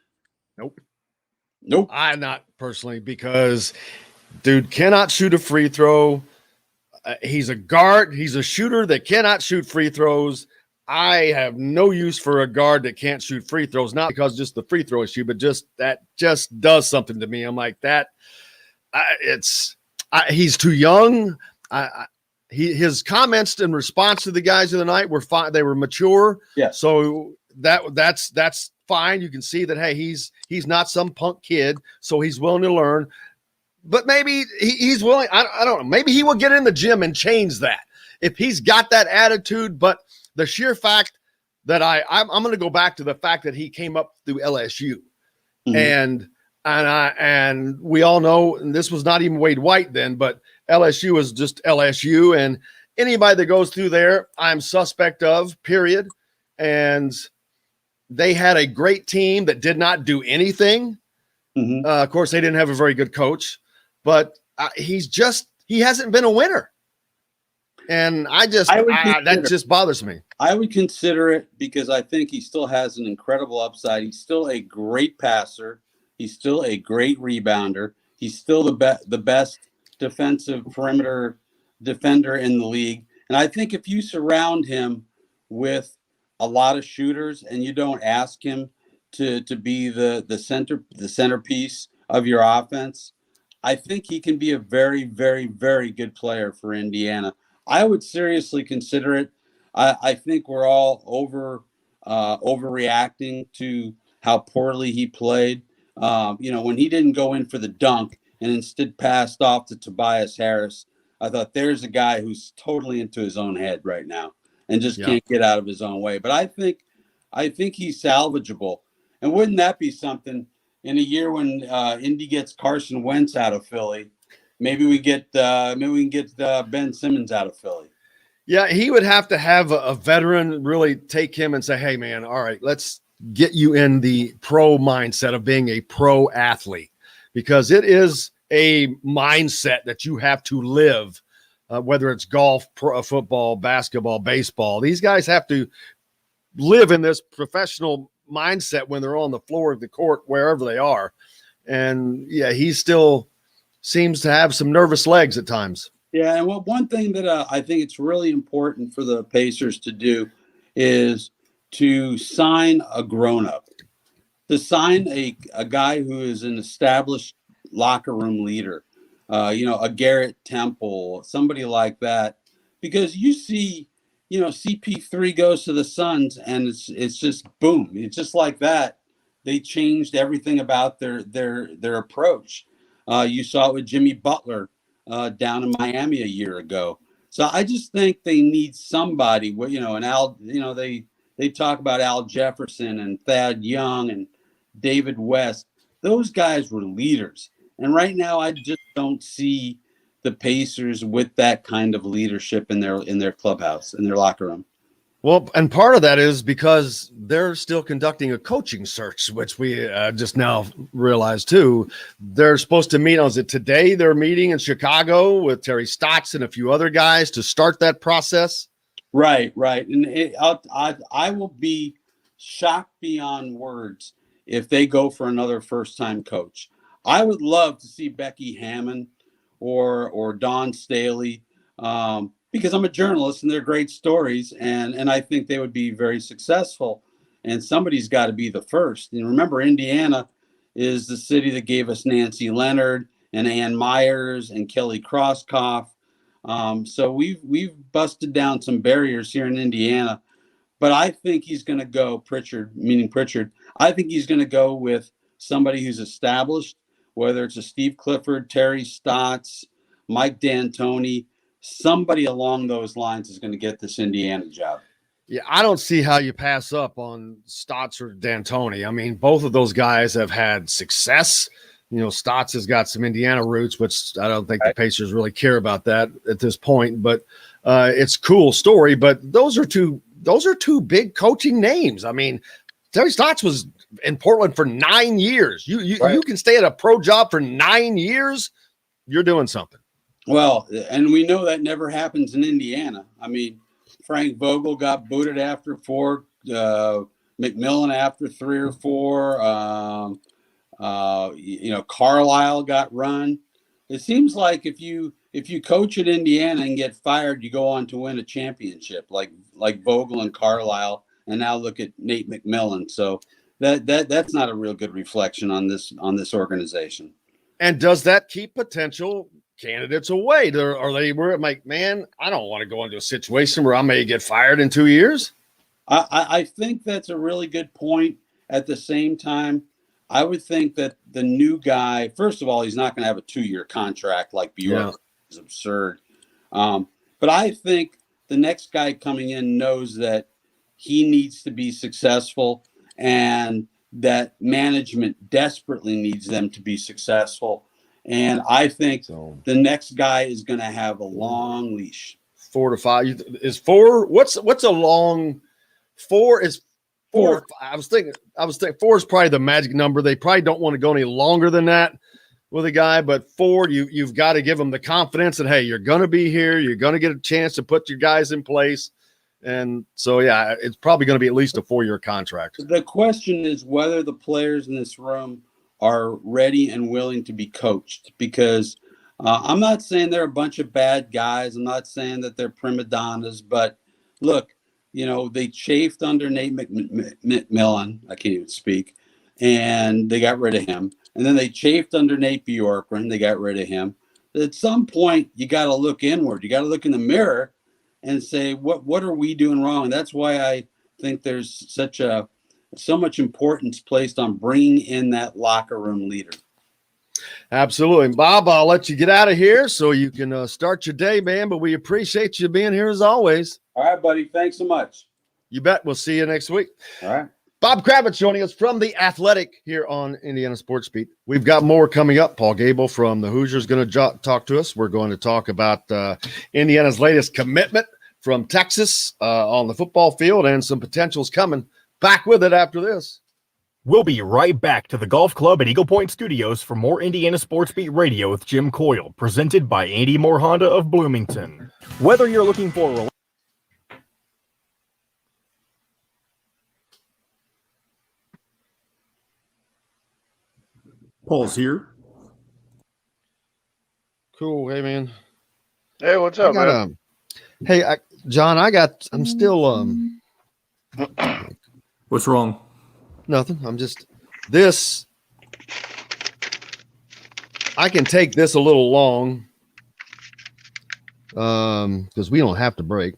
[SPEAKER 4] Nope.
[SPEAKER 6] I'm
[SPEAKER 4] not personally, because dude cannot shoot a free throw. He's a guard. He's a shooter that cannot shoot free throws. I have no use for a guard that can't shoot free throws, not because just the free throw issue, but that just does something to me. I'm like that. He's too young. His comments in response to the guys of the night were fine. They were mature.
[SPEAKER 6] Yeah.
[SPEAKER 4] So that's fine. You can see that, hey, he's not some punk kid, so he's willing to learn. But maybe he's willing. I don't know. Maybe he will get in the gym and change that if he's got that attitude. But the sheer fact that I'm going to go back to the fact that he came up through LSU, mm-hmm. and we all know, and this was not even Wade White then, but LSU was just LSU, and anybody that goes through there, I'm suspect of, period. And they had a great team that did not do anything. Mm-hmm. Of course, they didn't have a very good coach, but he hasn't been a winner. And that just bothers me.
[SPEAKER 6] I would consider it because I think he still has an incredible upside. He's still a great passer. He's still a great rebounder. He's still the best defensive perimeter defender in the league. And I think if you surround him with a lot of shooters and you don't ask him to be the centerpiece of your offense, I think he can be a very, very, very good player for Indiana. I would seriously consider it. I think we're all overreacting to how poorly he played. When he didn't go in for the dunk and instead passed off to Tobias Harris, I thought there's a guy who's totally into his own head right now and just can't get out of his own way. But I think he's salvageable. And wouldn't that be something in a year when Indy gets Carson Wentz out of Philly? Maybe we can get Ben Simmons out of Philly.
[SPEAKER 4] Yeah, he would have to have a veteran really take him and say, hey, man, all right, let's get you in the pro mindset of being a pro athlete, because it is a mindset that you have to live, whether it's golf, football, basketball, baseball. These guys have to live in this professional mindset when they're on the floor of the court, wherever they are. And, yeah, he still seems to have some nervous legs at times.
[SPEAKER 6] Yeah, and one thing that I think it's really important for the Pacers to do is to sign a grown-up, to sign a guy who is an established locker room leader, a Garrett Temple, somebody like that, because you see, CP3 goes to the Suns and it's just boom, it's just like that. They changed everything about their approach. You saw it with Jimmy Butler down in Miami a year ago. So I just think they need somebody, and Al, they talk about Al Jefferson and Thad Young and David West. Those guys were leaders. And right now I just don't see the Pacers with that kind of leadership in their clubhouse, in their locker room.
[SPEAKER 4] Well, and part of that is because they're still conducting a coaching search, which we just now realized too. They're supposed to meet, is it today? They're meeting in Chicago with Terry Stotts and a few other guys to start that process.
[SPEAKER 6] Right. And I will be shocked beyond words if they go for another first-time coach. I would love to see Becky Hammon or Dawn Staley, because I'm a journalist and they're great stories, and I think they would be very successful. And somebody's got to be the first. And remember, Indiana is the city that gave us Nancy Leonard and Ann Myers and Kelly Crosskoff. So we've busted down some barriers here in Indiana. But I think he's going to go Pritchard. I think he's going to go with somebody who's established, whether it's a Steve Clifford, Terry Stotts, Mike D'Antoni. Somebody along those lines is going to get this Indiana job.
[SPEAKER 4] Yeah, I don't see how you pass up on Stotts or D'Antoni. I mean, both of those guys have had success. Stotts has got some Indiana roots, which I don't think the Pacers really care about that at this point. But it's a cool story. But those are two big coaching names. I mean, Terry Stotts was in Portland for 9 years. You can stay at a pro job for 9 years. You're doing something.
[SPEAKER 6] Well, and we know that never happens in Indiana. I mean, Frank Vogel got booted after 4, McMillan after 3 or 4. Carlisle got run. It seems like if you coach at Indiana and get fired, you go on to win a championship, like Vogel and Carlisle, and now look at Nate McMillan. So that's not a real good reflection on this organization.
[SPEAKER 4] And does that keep potential candidates away? Are they like, man, I don't want to go into a situation where I may get fired in 2 years?
[SPEAKER 6] I think that's a really good point. At the same time, I would think that the new guy, first of all, he's not going to have a 2-year contract like Bjork. Is absurd. But I think the next guy coming in knows that he needs to be successful and that management desperately needs them to be successful. And I think the next guy is going to have a long leash.
[SPEAKER 4] 4 to 5 is 4. What's a long 4 is 4. I was thinking 4 is probably the magic number. They probably don't want to go any longer than that. with a guy, but Ford, you've got to give him the confidence that, hey, you're going to be here. You're going to get a chance to put your guys in place. And so, yeah, it's probably going to be at least a 4-year contract.
[SPEAKER 6] The question is whether the players in this room are ready and willing to be coached, because I'm not saying they're a bunch of bad guys. I'm not saying that they're prima donnas, but look, they chafed under Nate McMillan. I can't even speak. And they got rid of him. And then they chafed under Nate Bjorkgren. They got rid of him. At some point, you got to look inward. You got to look in the mirror and say, what are we doing wrong? And that's why I think there's so much importance placed on bringing in that locker room leader.
[SPEAKER 4] Absolutely. Bob, I'll let you get out of here so you can start your day, man. But we appreciate you being here as always.
[SPEAKER 6] All right, buddy. Thanks so much.
[SPEAKER 4] You bet. We'll see you next week.
[SPEAKER 6] All right.
[SPEAKER 4] Bob Kravitz joining us from The Athletic here on Indiana Sports Beat. We've got more coming up. Paul Gable from the Hoosiers is going to talk to us. We're going to talk about Indiana's latest commitment from Texas on the football field and some potentials coming. Back with it after this.
[SPEAKER 1] We'll be right back to the Golf Club at Eagle Point Studios for more Indiana Sports Beat Radio with Jim Coyle, presented by Andy Moore Honda of Bloomington. Whether you're looking for
[SPEAKER 5] Paul's here.
[SPEAKER 4] Cool. Hey, man.
[SPEAKER 7] Hey, what's up, man?
[SPEAKER 4] John, I'm still
[SPEAKER 5] What's wrong?
[SPEAKER 4] nothing. I'm just this. I can take this a little long because we don't have to break.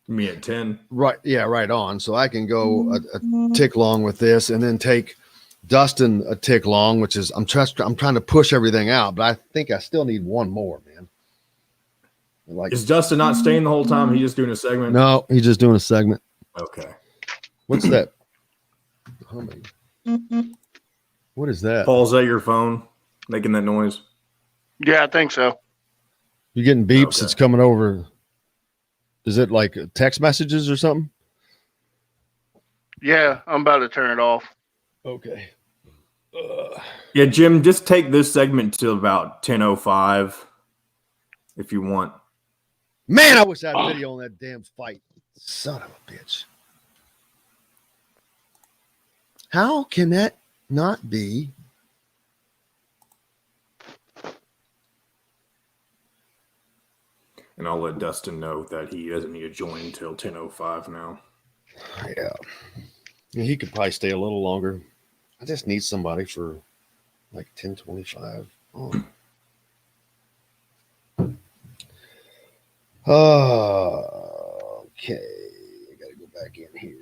[SPEAKER 5] Me at 10.
[SPEAKER 4] Right. Yeah, right on. So I can go a tick long with this and then take Dustin a tick long, which is I'm trying to push everything out, but I think I still need one more, man.
[SPEAKER 5] Is Dustin not staying the whole time? He's just doing a segment?
[SPEAKER 4] No, he's just doing a segment.
[SPEAKER 5] Okay.
[SPEAKER 4] What's that? Humming. What is that?
[SPEAKER 5] Paul, is that your phone making that noise?
[SPEAKER 7] Yeah, I think so.
[SPEAKER 4] You getting beeps?
[SPEAKER 5] Okay.
[SPEAKER 4] It's coming over. Is it like text messages or something?
[SPEAKER 7] Yeah, I'm about to turn it off.
[SPEAKER 4] Okay.
[SPEAKER 5] Yeah, Jim, just take this segment to about 10:05 if you want.
[SPEAKER 4] Man, I wish I had video on that damn fight. Son of a bitch. How can that not be?
[SPEAKER 5] And I'll let Dustin know that he doesn't need to join until 10:05 now.
[SPEAKER 4] Yeah. He could probably stay a little longer. I just need somebody for like 10:25. Okay. I got to go back in here.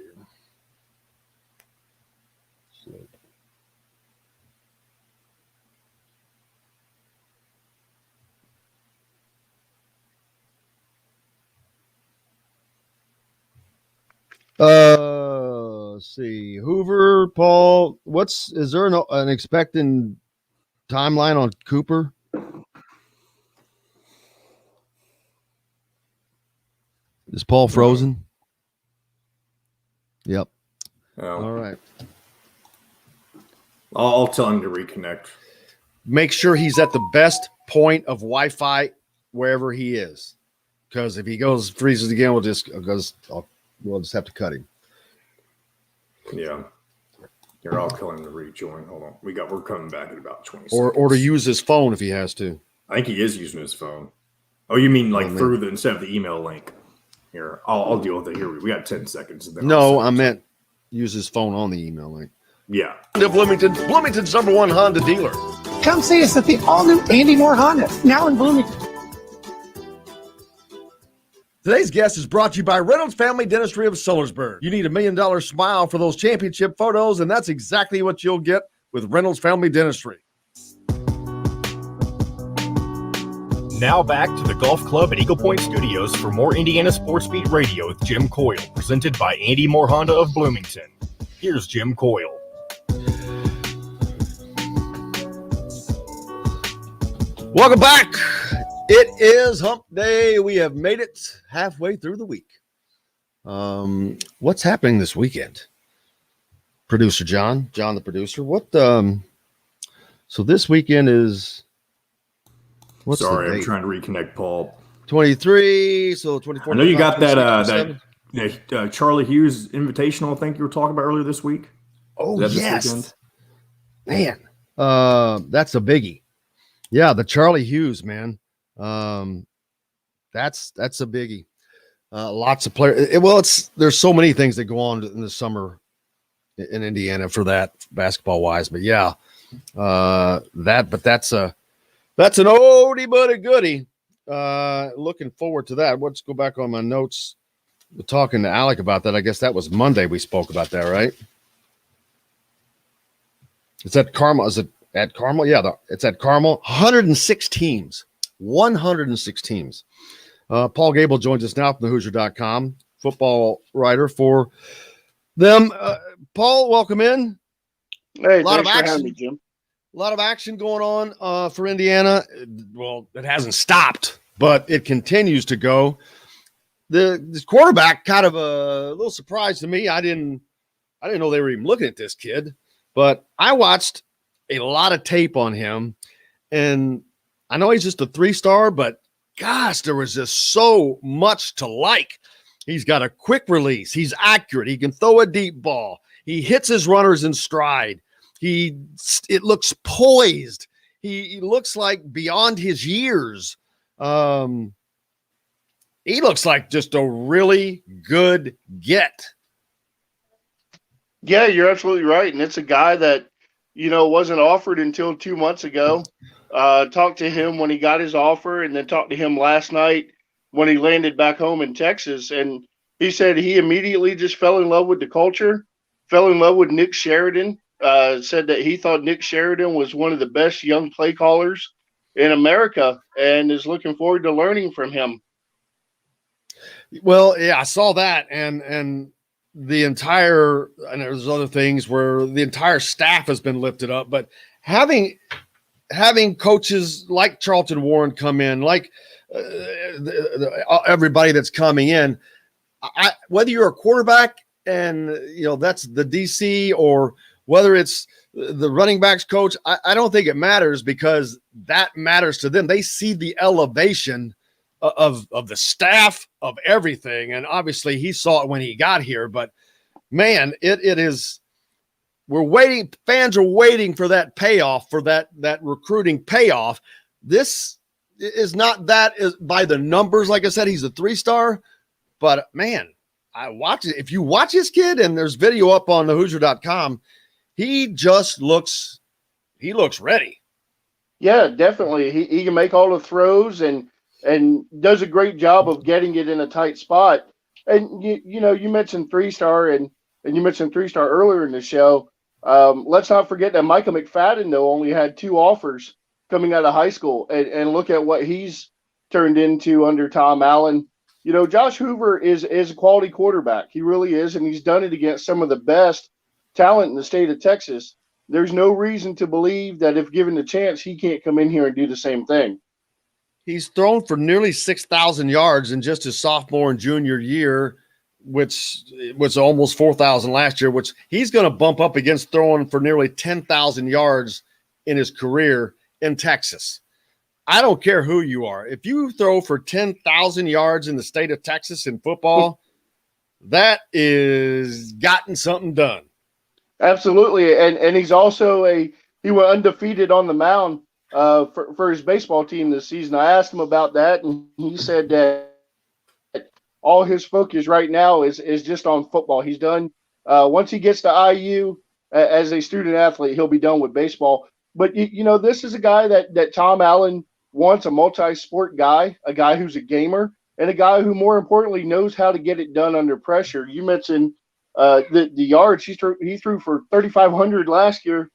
[SPEAKER 4] Let's see. Hoover, Paul, is there an expected timeline on Cooper? Is Paul frozen? Yep.
[SPEAKER 5] Oh.
[SPEAKER 4] All right.
[SPEAKER 5] I'll tell him to reconnect.
[SPEAKER 4] Make sure he's at the best point of Wi-Fi wherever he is. Because if he freezes again, we'll just have to cut him.
[SPEAKER 5] Yeah. Here, I'll tell him to rejoin. Hold on. We're coming back in about 20
[SPEAKER 4] Or
[SPEAKER 5] seconds.
[SPEAKER 4] to use his phone if he has to.
[SPEAKER 5] I think he is using his phone. Oh, you mean like instead of the email link? Here, I'll deal with it. Here, we got 10 seconds. And then
[SPEAKER 4] No, I meant use his phone on the email link.
[SPEAKER 5] Yeah.
[SPEAKER 4] Bloomington's #1 Honda dealer.
[SPEAKER 8] Come see us at the all-new Andy Moore Honda, now in Bloomington.
[SPEAKER 4] Today's guest is brought to you by Reynolds Family Dentistry of Sellersburg. You need $1 million smile for those championship photos, and that's exactly what you'll get with Reynolds Family Dentistry.
[SPEAKER 1] Now back to the Golf Club at Eagle Point Studios for more Indiana Sports Beat Radio with Jim Coyle, presented by Andy Moore Honda of Bloomington. Here's Jim Coyle.
[SPEAKER 4] Welcome back. It is hump day. We have made it halfway through the week. What's happening this weekend? Producer John the producer. So this weekend is what's
[SPEAKER 5] Sorry,
[SPEAKER 4] the
[SPEAKER 5] I'm
[SPEAKER 4] date?
[SPEAKER 5] trying to reconnect Paul.
[SPEAKER 4] 23, so 24.
[SPEAKER 5] I know you got
[SPEAKER 4] 25,
[SPEAKER 5] that Charlie Hughes Invitational. I think you were talking about earlier this week.
[SPEAKER 4] Oh,
[SPEAKER 5] Is that
[SPEAKER 4] yes.
[SPEAKER 5] this weekend?
[SPEAKER 4] Man, that's a biggie. Yeah, the Charlie Hughes, man. That's a biggie. Lots of players. There's so many things that go on in the summer in Indiana for that basketball wise. But yeah, that's an oldie but a goodie. Looking forward to that. Let's go back on my notes. We're talking to Alec about that. I guess that was Monday we spoke about that, right? It's at Carmel. Is it at Carmel? Yeah, it's at Carmel. 106 teams. 106 teams. Paul Gable joins us now from thehoosier.com, football writer for them. Paul, welcome in.
[SPEAKER 7] Hey,
[SPEAKER 4] A lot of
[SPEAKER 7] thanks for having
[SPEAKER 4] action.
[SPEAKER 7] me, Jim.
[SPEAKER 4] A lot of action going on for Indiana. Well, it hasn't stopped, but it continues to go. This quarterback, kind of a little surprise to me. I didn't know they were even looking at this kid, but I watched a lot of tape on him, and I know he's just a 3-star, but gosh, there was just so much to like. He's got a quick release. He's accurate. He can throw a deep ball. He hits his runners in stride. It looks poised. He looks like beyond his years. He looks like just a really good get.
[SPEAKER 7] Yeah, you're absolutely right. And it's a guy that, wasn't offered until 2 months ago. Talked to him when he got his offer, and then talked to him last night when he landed back home in Texas. And he said he immediately just fell in love with the culture, fell in love with Nick Sheridan, said that he thought Nick Sheridan was one of the best young play callers in America and is looking forward to learning from him.
[SPEAKER 4] Well, yeah, I saw that, and the entire, and there's other things where the entire staff has been lifted up, but having coaches like Charlton Warren come in, like everybody that's coming in, whether you're a quarterback and that's the DC, or whether it's the running backs coach, I don't think it matters, because that matters to them. They see the elevation of the staff, of everything. And obviously he saw it when he got here, but man, it is, we're waiting. Fans are waiting for that payoff, for that recruiting payoff. This is not that is by the numbers. Like I said, he's a 3-star, but man, I watch it. If you watch this kid, and there's video up on thehoosier.com, he just looks ready.
[SPEAKER 7] Yeah, definitely. He can make all the throws and does a great job of getting it in a tight spot. And you mentioned 3-star, and you mentioned 3-star earlier in the show. Let's not forget that Micah McFadden, though, only had 2 offers coming out of high school, and look at what he's turned into under Tom Allen. Josh Hoover is a quality quarterback. He really is, and he's done it against some of the best talent in the state of Texas. There's no reason to believe that if given the chance, he can't come in here and do the same thing.
[SPEAKER 4] He's thrown for nearly 6,000 yards in just his sophomore and junior year, which was almost 4,000 last year, which he's going to bump up against throwing for nearly 10,000 yards in his career in Texas. I don't care who you are. If you throw for 10,000 yards in the state of Texas in football, that is gotten something done.
[SPEAKER 7] Absolutely. And he's also he went undefeated on the mound for his baseball team this season. I asked him about that, and he said that all his focus right now is just on football. He's done. Once he gets to IU as a student athlete, he'll be done with baseball. But, this is a guy that Tom Allen wants, a multi-sport guy, a guy who's a gamer, and a guy who, more importantly, knows how to get it done under pressure. You mentioned the yards. He threw for 3,500 last year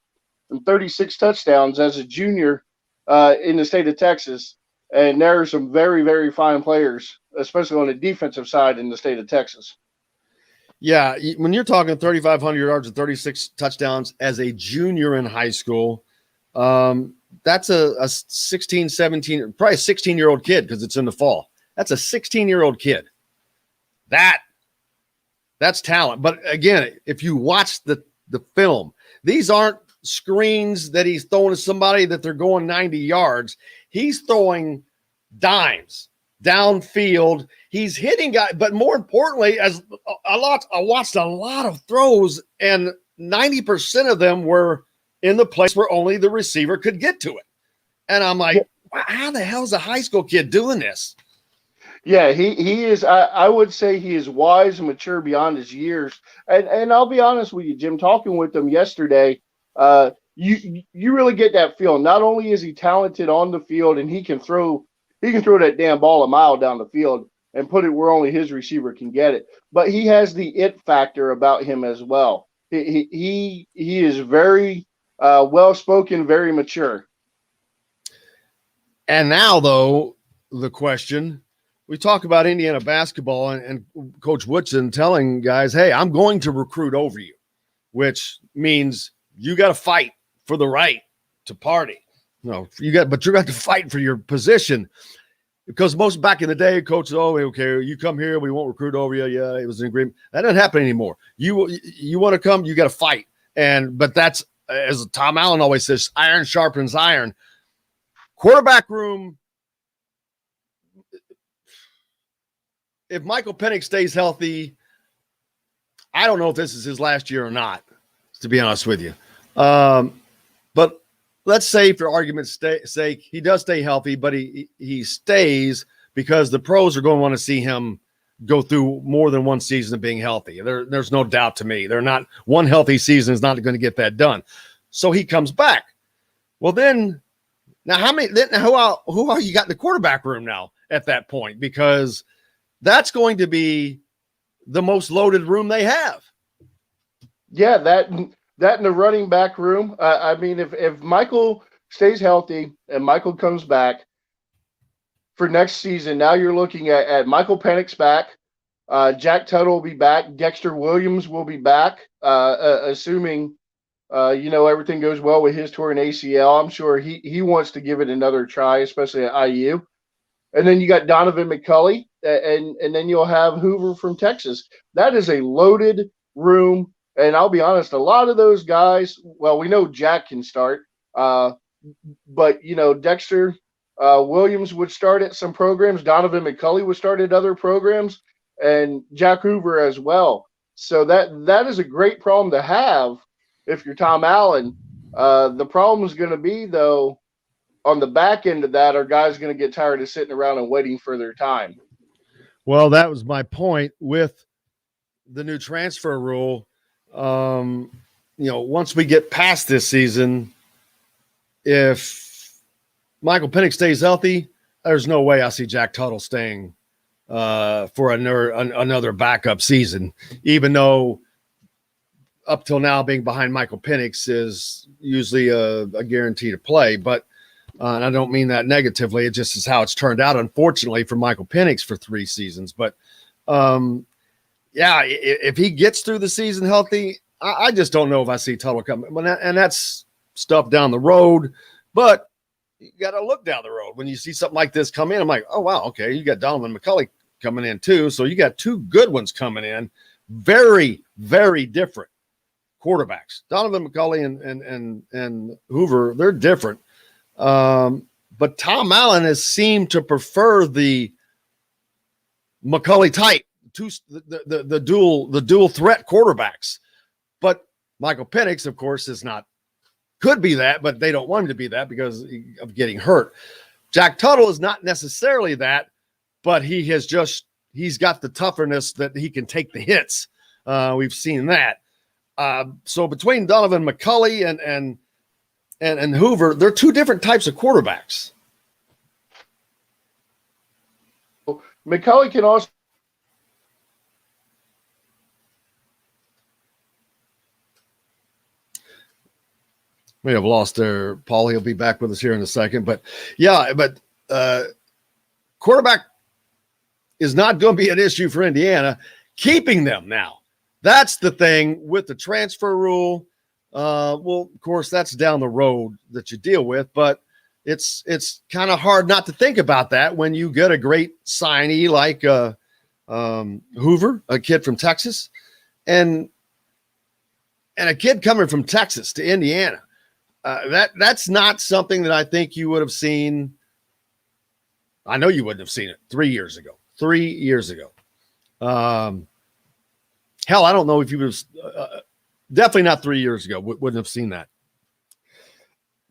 [SPEAKER 7] and 36 touchdowns as a junior in the state of Texas. And there are some very, very fine players, especially on the defensive side in the state of Texas.
[SPEAKER 4] Yeah, when you're talking 3,500 yards and 36 touchdowns as a junior in high school, that's a 16, 17, probably a 16-year-old kid, because it's in the fall. That's a 16-year-old kid. That's talent. But again, if you watch the film, these aren't screens that he's throwing to somebody that they're going 90 yards. He's throwing dimes downfield. He's hitting guys, but more importantly, I watched a lot of throws, and 90% of them were in the place where only the receiver could get to it. And I'm like, wow, how the hell is a high school kid doing this?
[SPEAKER 7] Yeah, he is. I would say he is wise and mature beyond his years. And I'll be honest with you, Jim, talking with him yesterday, you really get that feel. Not only is he talented on the field, and he can throw that damn ball a mile down the field and put it where only his receiver can get it, but he has the it factor about him as well. He is very well spoken, very mature.
[SPEAKER 4] And now, though, the question. We talk about Indiana basketball and Coach Woodson telling guys, hey, I'm going to recruit over you, which means you got to fight for the right to party. But you got to fight for your position, because most back in the day, coaches, okay, you come here, we won't recruit over you. Yeah, it was an agreement. That doesn't happen anymore. You want to come, you got to fight. But that's, as Tom Allen always says, iron sharpens iron. Quarterback room. If Michael Penix stays healthy, I don't know if this is his last year or not, to be honest with you. But let's say, for argument's sake, he does stay healthy, but he stays because the pros are going to want to see him go through more than one season of being healthy. There's no doubt to me. They're not, one healthy season is not going to get that done. So he comes back. Well, then, now who are you got in the quarterback room now at that point? Because that's going to be the most loaded room they have.
[SPEAKER 7] Yeah, that in the running back room. I mean, if Michael stays healthy and Michael comes back for next season, now you're looking at Michael Penix back. Jack Tuttle will be back. Dexter Williams will be back, assuming everything goes well with his torn ACL. I'm sure he wants to give it another try, especially at IU. And then you got Donovan McCulley, and then you'll have Hoover from Texas. That is a loaded room. And I'll be honest, a lot of those guys, well, we know Jack can start, but, Dexter Williams would start at some programs. Donovan McCulley would start at other programs, and Jack Hoover as well. So that is a great problem to have if you're Tom Allen. The problem is going to be, though, on the back end of that, are guys going to get tired of sitting around and waiting for their time?
[SPEAKER 4] Well, that was my point with the new transfer rule. Once we get past this season, if Michael Penix stays healthy, there's no way I see Jack Tuttle staying for another backup season, even though up till now being behind Michael Penix is usually a guarantee to play. But and I don't mean that negatively. It just is how it's turned out, unfortunately, for Michael Penix for 3 seasons. But, if he gets through the season healthy, I just don't know if I see Tuttle coming. And that's stuff down the road. But you got to look down the road. When you see something like this come in, I'm like, oh, wow, okay, you got Donovan McCulley coming in too. So you got 2 good ones coming in. Very, very different quarterbacks. Donovan McCulley and Hoover, they're different. But Tom Allen has seemed to prefer the McCulley type, the dual threat quarterbacks. But Michael Penix, of course, could be that, but they don't want him to be that because of getting hurt. Jack Tuttle is not necessarily that, but he's got the toughness that he can take the hits. We've seen that. So between Donovan McCulley and Hoover, they're 2 different types of quarterbacks.
[SPEAKER 7] McCulley can also
[SPEAKER 4] We have lost there, Paul. He'll be back with us here in a second. But quarterback is not going to be an issue for Indiana. Keeping them now, that's the thing with the transfer rule. Well, of course, that's down the road that you deal with, but it's kind of hard not to think about that when you get a great signee like Hoover, a kid from Texas, and a kid coming from Texas to Indiana. That's not something that I think you would have seen. I know you wouldn't have seen it 3 years ago. 3 years ago. Hell, I don't know if you would have. Definitely not 3 years ago. Wouldn't have seen that.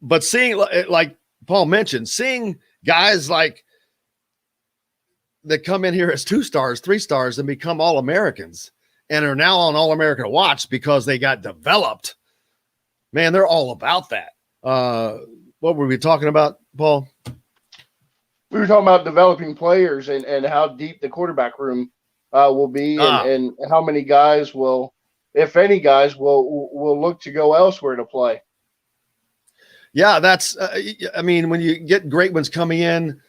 [SPEAKER 4] But seeing, like Paul mentioned, seeing guys like that come in here as 2 stars, 3 stars, and become All-Americans and are now on All-American watch because they got developed. Man, they're all about that. What were we talking about, Paul?
[SPEAKER 7] We were talking about developing players and how deep the quarterback room will be and how many guys will, if any guys, will look to go elsewhere to play.
[SPEAKER 4] Yeah, that's I mean, when you get great ones coming in,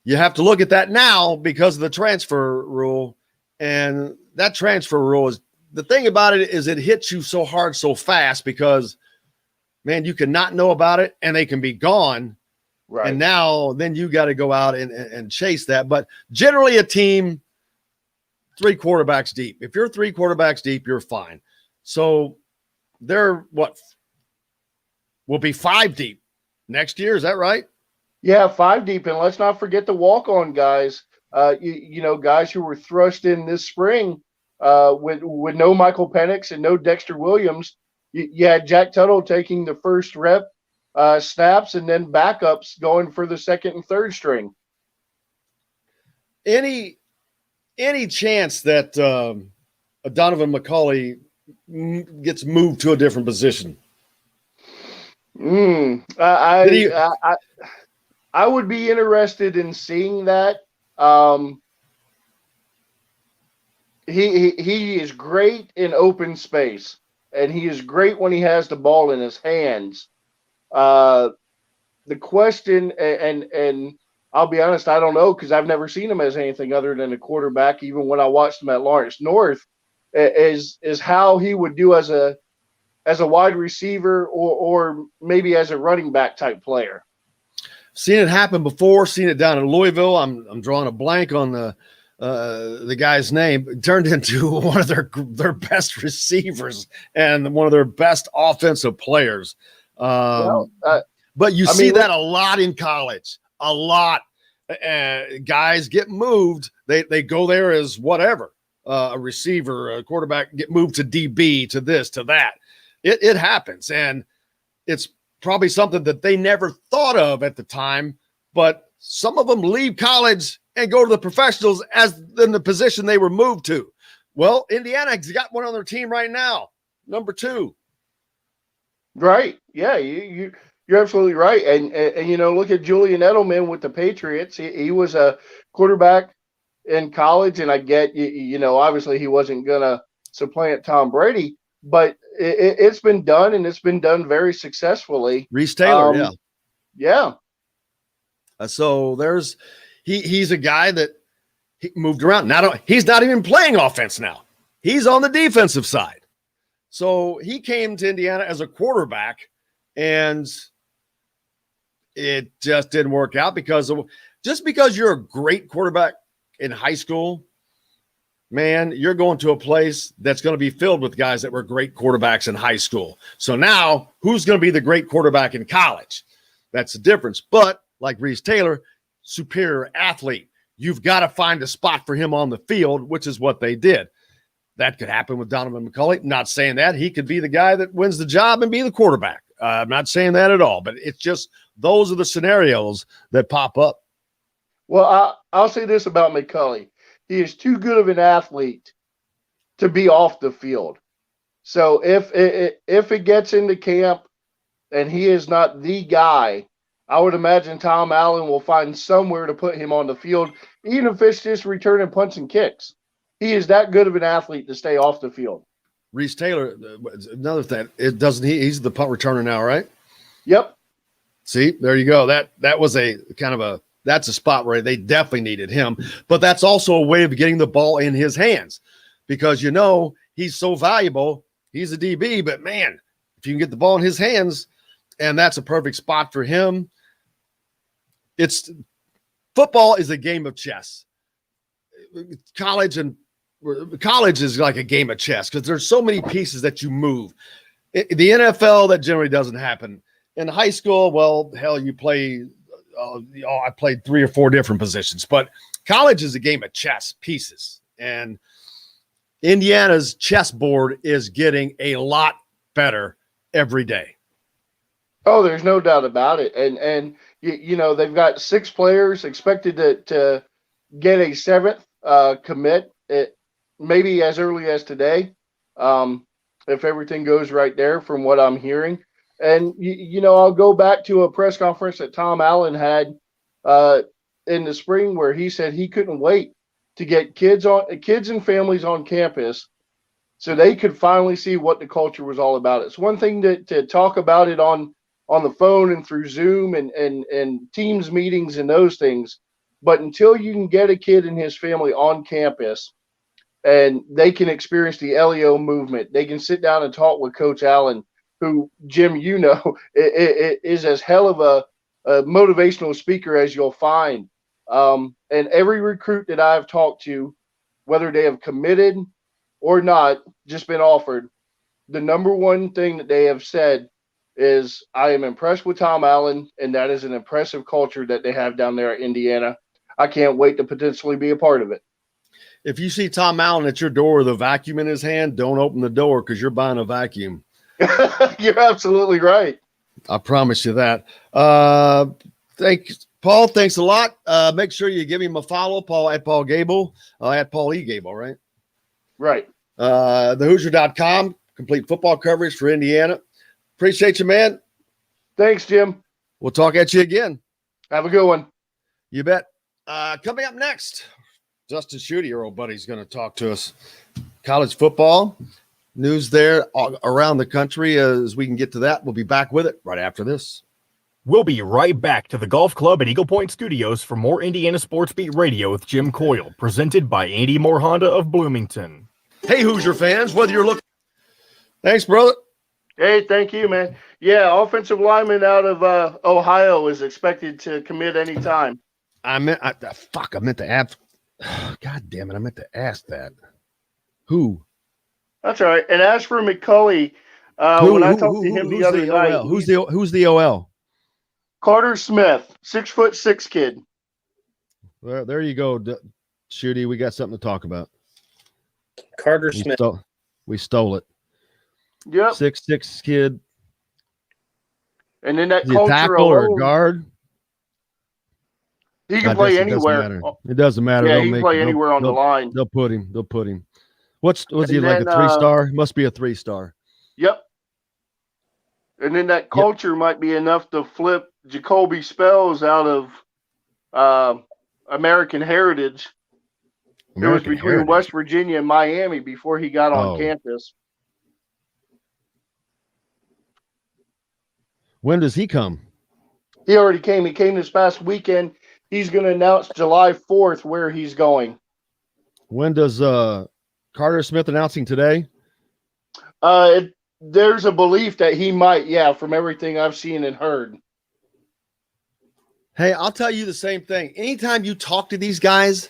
[SPEAKER 4] you have to look at that now because of the transfer rule. And that transfer rule is the thing about it is it hits you so hard so fast because, man, you can not know about it and they can be gone.
[SPEAKER 7] Right.
[SPEAKER 4] And now then you got to go out and chase that. But generally a team 3 quarterbacks deep. If you're 3 quarterbacks deep, you're fine. So they're will be 5 deep next year. Is that right?
[SPEAKER 7] Yeah, 5 deep. And let's not forget the walk-on guys. You know, guys who were thrust in this spring with no Michael Penix and no Dexter Williams. You had Jack Tuttle taking the first rep snaps and then backups going for the second and third string.
[SPEAKER 4] Any chance that Donovan McCulley gets moved to a different position?
[SPEAKER 7] I would be interested in seeing that. He is great in open space, and he is great when he has the ball in his hands. The question, and I'll be honest, I don't know because I've never seen him as anything other than a quarterback. Even when I watched him at Lawrence North, is how he would do as a wide receiver or maybe as a running back type player.
[SPEAKER 4] Seen it happen before. Seen it down in Louisville. I'm drawing a blank on the guy's name. It turned into one of their best receivers and one of their best offensive players. But you see that a lot in college. A lot. Guys get moved. They go there as whatever, a receiver, a quarterback, get moved to DB, to this, to that. It happens, and it's probably something that they never thought of at the time. But some of them leave college and go to the professionals as in the position they were moved to. Well, Indiana's got one on their team right now, number 2.
[SPEAKER 7] Right. Yeah, you're absolutely right. And you know, look at Julian Edelman with the Patriots. He was a quarterback in college, and I get, you know, obviously he wasn't going to supplant Tom Brady, but it's been done, and it's been done very successfully.
[SPEAKER 4] Reese Taylor,
[SPEAKER 7] yeah.
[SPEAKER 4] So he's a guy that he moved around. He's not even playing offense now. He's on the defensive side. So he came to Indiana as a quarterback, and it just didn't work out because you're a great quarterback in high school, man, you're going to a place that's going to be filled with guys that were great quarterbacks in high school. So now who's going to be the great quarterback in college? That's the difference. But like Reese Taylor, superior athlete, you've got to find a spot for him on the field, which is what they did. That could happen with Donovan McCulley. Not saying that. He could be the guy that wins the job and be the quarterback. I'm not saying that at all, but it's just those are the scenarios that pop up.
[SPEAKER 7] Well, I'll say this about McCulley. He is too good of an athlete to be off the field. So if it gets into camp and he is not the guy, I would imagine Tom Allen will find somewhere to put him on the field, even if it's just returning punts and kicks. He is that good of an athlete to stay off the field.
[SPEAKER 4] Reese Taylor, another thing, he's the punt returner now, right?
[SPEAKER 7] Yep.
[SPEAKER 4] See, there you go. That was a kind of that's a spot where they definitely needed him, but that's also a way of getting the ball in his hands because, you know, he's so valuable. He's a DB, but man, if you can get the ball in his hands, and that's a perfect spot for him. Football is a game of chess. College is like a game of chess because there's so many pieces that you move. The NFL, that generally doesn't happen. In high school, well, hell, you play. I played 3 or 4 different positions, but college is a game of chess pieces, and Indiana's chessboard is getting a lot better every day.
[SPEAKER 7] Oh, there's no doubt about it. And you know, they've got 6 players expected to get a 7th commit, maybe as early as today, if everything goes right there from what I'm hearing. And, you know, I'll go back to a press conference that Tom Allen had in the spring where he said he couldn't wait to get kids and families on campus so they could finally see what the culture was all about. It's one thing to talk about it on the phone and through Zoom and Teams meetings and those things. But until you can get a kid and his family on campus and they can experience the LEO movement, they can sit down and talk with Coach Allen, who, Jim, you know, is as hell of a motivational speaker as you'll find. And every recruit that I've talked to, whether they have committed or not, just been offered, the number one thing that they have said is, I am impressed with Tom Allen, and that is an impressive culture that they have down there at Indiana. I can't wait to potentially be a part of it.
[SPEAKER 4] If you see Tom Allen at your door with a vacuum in his hand, don't open the door because you're buying a vacuum.
[SPEAKER 7] You're absolutely right.
[SPEAKER 4] I promise you that. Thanks, Paul. Thanks a lot. Make sure you give him a follow, Paul, at Paul Gable, at Paul E. Gable, right?
[SPEAKER 7] Right.
[SPEAKER 4] TheHoosier.com, complete football coverage for Indiana. Appreciate you, man.
[SPEAKER 7] Thanks, Jim.
[SPEAKER 4] We'll talk at you again.
[SPEAKER 7] Have a good one.
[SPEAKER 4] You bet. Coming up next, Dustin Schutte, your old buddy, is going to talk to us. College football news there around the country. As we can get to that, we'll be back with it right after this.
[SPEAKER 1] We'll be right back to the Golf Club at Eagle Point Studios for more Indiana Sports Beat Radio with Jim Coyle, presented by Andy Moore Honda of Bloomington.
[SPEAKER 4] Hey, Hoosier fans, whether you're looking. Thanks, brother.
[SPEAKER 7] Hey, thank you, man. Yeah, offensive lineman out of Ohio is expected to commit anytime.
[SPEAKER 4] I meant to ask. God damn it, I meant to ask that. Who?
[SPEAKER 7] That's all right. And as for McCulley, when I talked to him the other night,
[SPEAKER 4] who's the OL?
[SPEAKER 7] Carter Smith, 6'6" kid.
[SPEAKER 4] Well, there you go, Schutte. We got something to talk about.
[SPEAKER 9] Carter Smith.
[SPEAKER 4] We stole it.
[SPEAKER 7] Yep.
[SPEAKER 4] 6'6" kid.
[SPEAKER 7] And then that
[SPEAKER 4] Is he a tackle or a guard?
[SPEAKER 7] He can play anywhere.
[SPEAKER 4] It doesn't matter.
[SPEAKER 7] Yeah, he can play anywhere on the line.
[SPEAKER 4] They'll put him. Was he like a 3-star? Must be a 3-star.
[SPEAKER 7] Yep. And then that culture might be enough to flip Jacoby Spells out of American Heritage. It was between West Virginia and Miami before he got on campus.
[SPEAKER 4] When does he come?
[SPEAKER 7] He already came. He came this past weekend. He's going to announce July 4th where he's going.
[SPEAKER 4] When does Carter Smith announcing today?
[SPEAKER 7] There's a belief that he might, from everything I've seen and heard.
[SPEAKER 4] Hey, I'll tell you the same thing. Anytime you talk to these guys,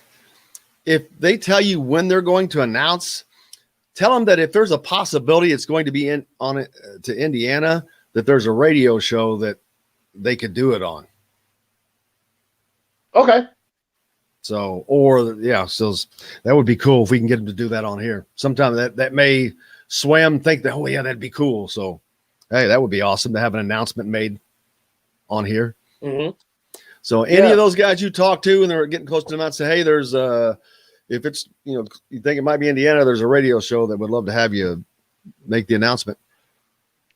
[SPEAKER 4] if they tell you when they're going to announce, tell them that if there's a possibility it's going to be to Indiana, that there's a radio show that they could do it on.
[SPEAKER 7] Okay.
[SPEAKER 4] So that would be cool if we can get them to do that on here. Sometime that may sway them, think that, that'd be cool. So, hey, that would be awesome to have an announcement made on here.
[SPEAKER 9] Mm-hmm.
[SPEAKER 4] So any of those guys you talk to and they're getting close to them out, say, hey, there's if it's, you think it might be Indiana, there's a radio show that would love to have you make the announcement.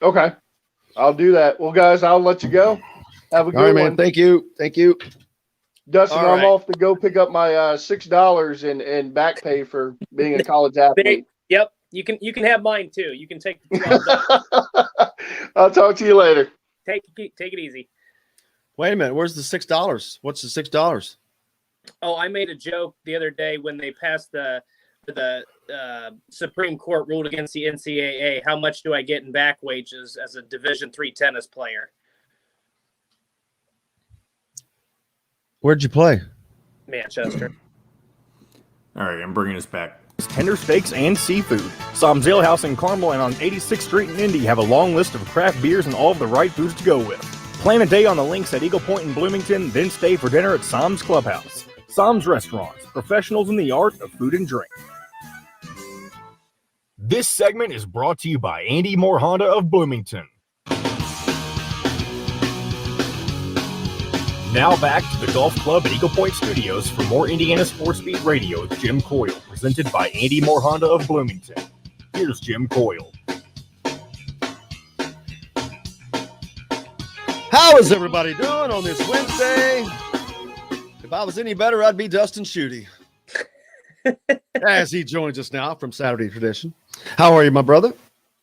[SPEAKER 7] Okay. I'll do that. Well, guys, I'll let you go. Have a good one.
[SPEAKER 4] Man. Thank you.
[SPEAKER 7] Dustin, I'm off to go pick up my $6 in back pay for being a college athlete.
[SPEAKER 9] Yep. You can have mine too. You can take the $12.
[SPEAKER 7] I'll talk to you later.
[SPEAKER 9] Take it easy.
[SPEAKER 4] Wait a minute. Where's the $6? What's the $6?
[SPEAKER 9] Oh, I made a joke the other day when they passed the Supreme Court ruled against the NCAA. How much do I get in back wages as a Division III tennis player?
[SPEAKER 4] Where'd you play?
[SPEAKER 9] Manchester.
[SPEAKER 5] All right, I'm bringing us back
[SPEAKER 1] tender steaks, and seafood. Sam's Ale House in Carmel and on 86th Street in Indy have a long list of craft beers and all of the right foods to go with. Plan a day on the links at Eagle Point in Bloomington, then stay for dinner at Sam's Clubhouse. Sam's Restaurants, professionals in the art of food and drink. This segment is brought to you by Andy Moore Honda of Bloomington. Now back to the Golf Club at Eagle Point Studios for more Indiana Sports Beat Radio with Jim Coyle, presented by Andy Moore Honda of Bloomington. Here's Jim Coyle.
[SPEAKER 4] How is everybody doing on this Wednesday? If I was any better, I'd be Dustin Schutte. As he joins us now from Saturday Tradition. How are you, my brother?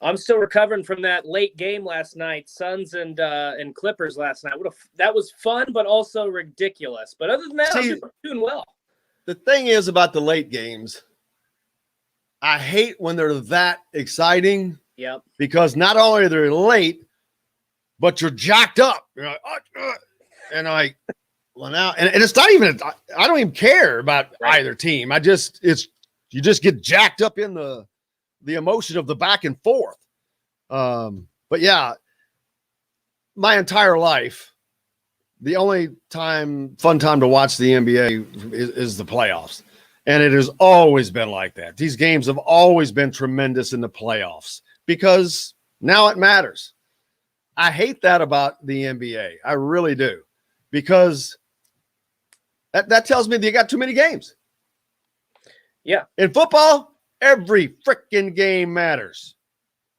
[SPEAKER 9] I'm still recovering from that late game last night, Suns and Clippers last night. That was fun, but also ridiculous. But other than that, I'm doing well.
[SPEAKER 4] The thing is about the late games, I hate when they're that exciting.
[SPEAKER 9] Yep.
[SPEAKER 4] Because not only are they late, but you're jacked up. You're like, and it's not even. I don't even care about either team. You just get jacked up in the emotion of the back and forth. But yeah, my entire life, the only fun time to watch the NBA is the playoffs. And it has always been like that. These games have always been tremendous in the playoffs because now it matters. I hate that about the NBA. I really do. Because that tells me they got too many games.
[SPEAKER 9] Yeah.
[SPEAKER 4] In football, every freaking game matters.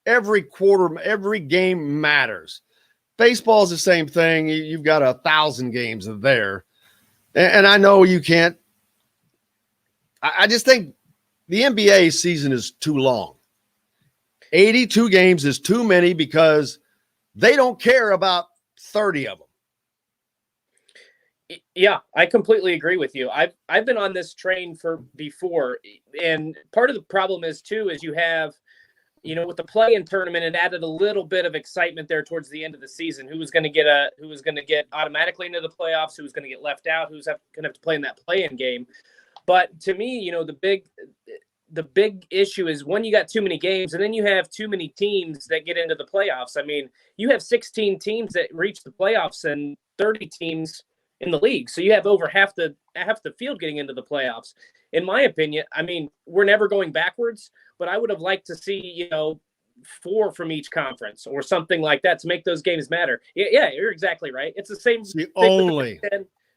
[SPEAKER 4] Every quarter, every game matters. Baseball is the same thing. You've got 1,000 games there. And I know you can't. I just think the NBA season is too long. 82 games is too many because they don't care about 30 of them.
[SPEAKER 9] Yeah, I completely agree with you. I've been on this train before, and part of the problem is you have, with the play-in tournament, it added a little bit of excitement there towards the end of the season. Who was going to get automatically into the playoffs? Who was going to get left out? Who's going to have to play in that play-in game? But to me, the big issue is when you got too many games, and then you have too many teams that get into the playoffs. I mean, you have 16 teams that reach the playoffs and 30 teams in the league. So you have over half the field getting into the playoffs. In my opinion, I mean, we're never going backwards, but I would have liked to see, 4 from each conference or something like that to make those games matter. Yeah, you're exactly right. It's the same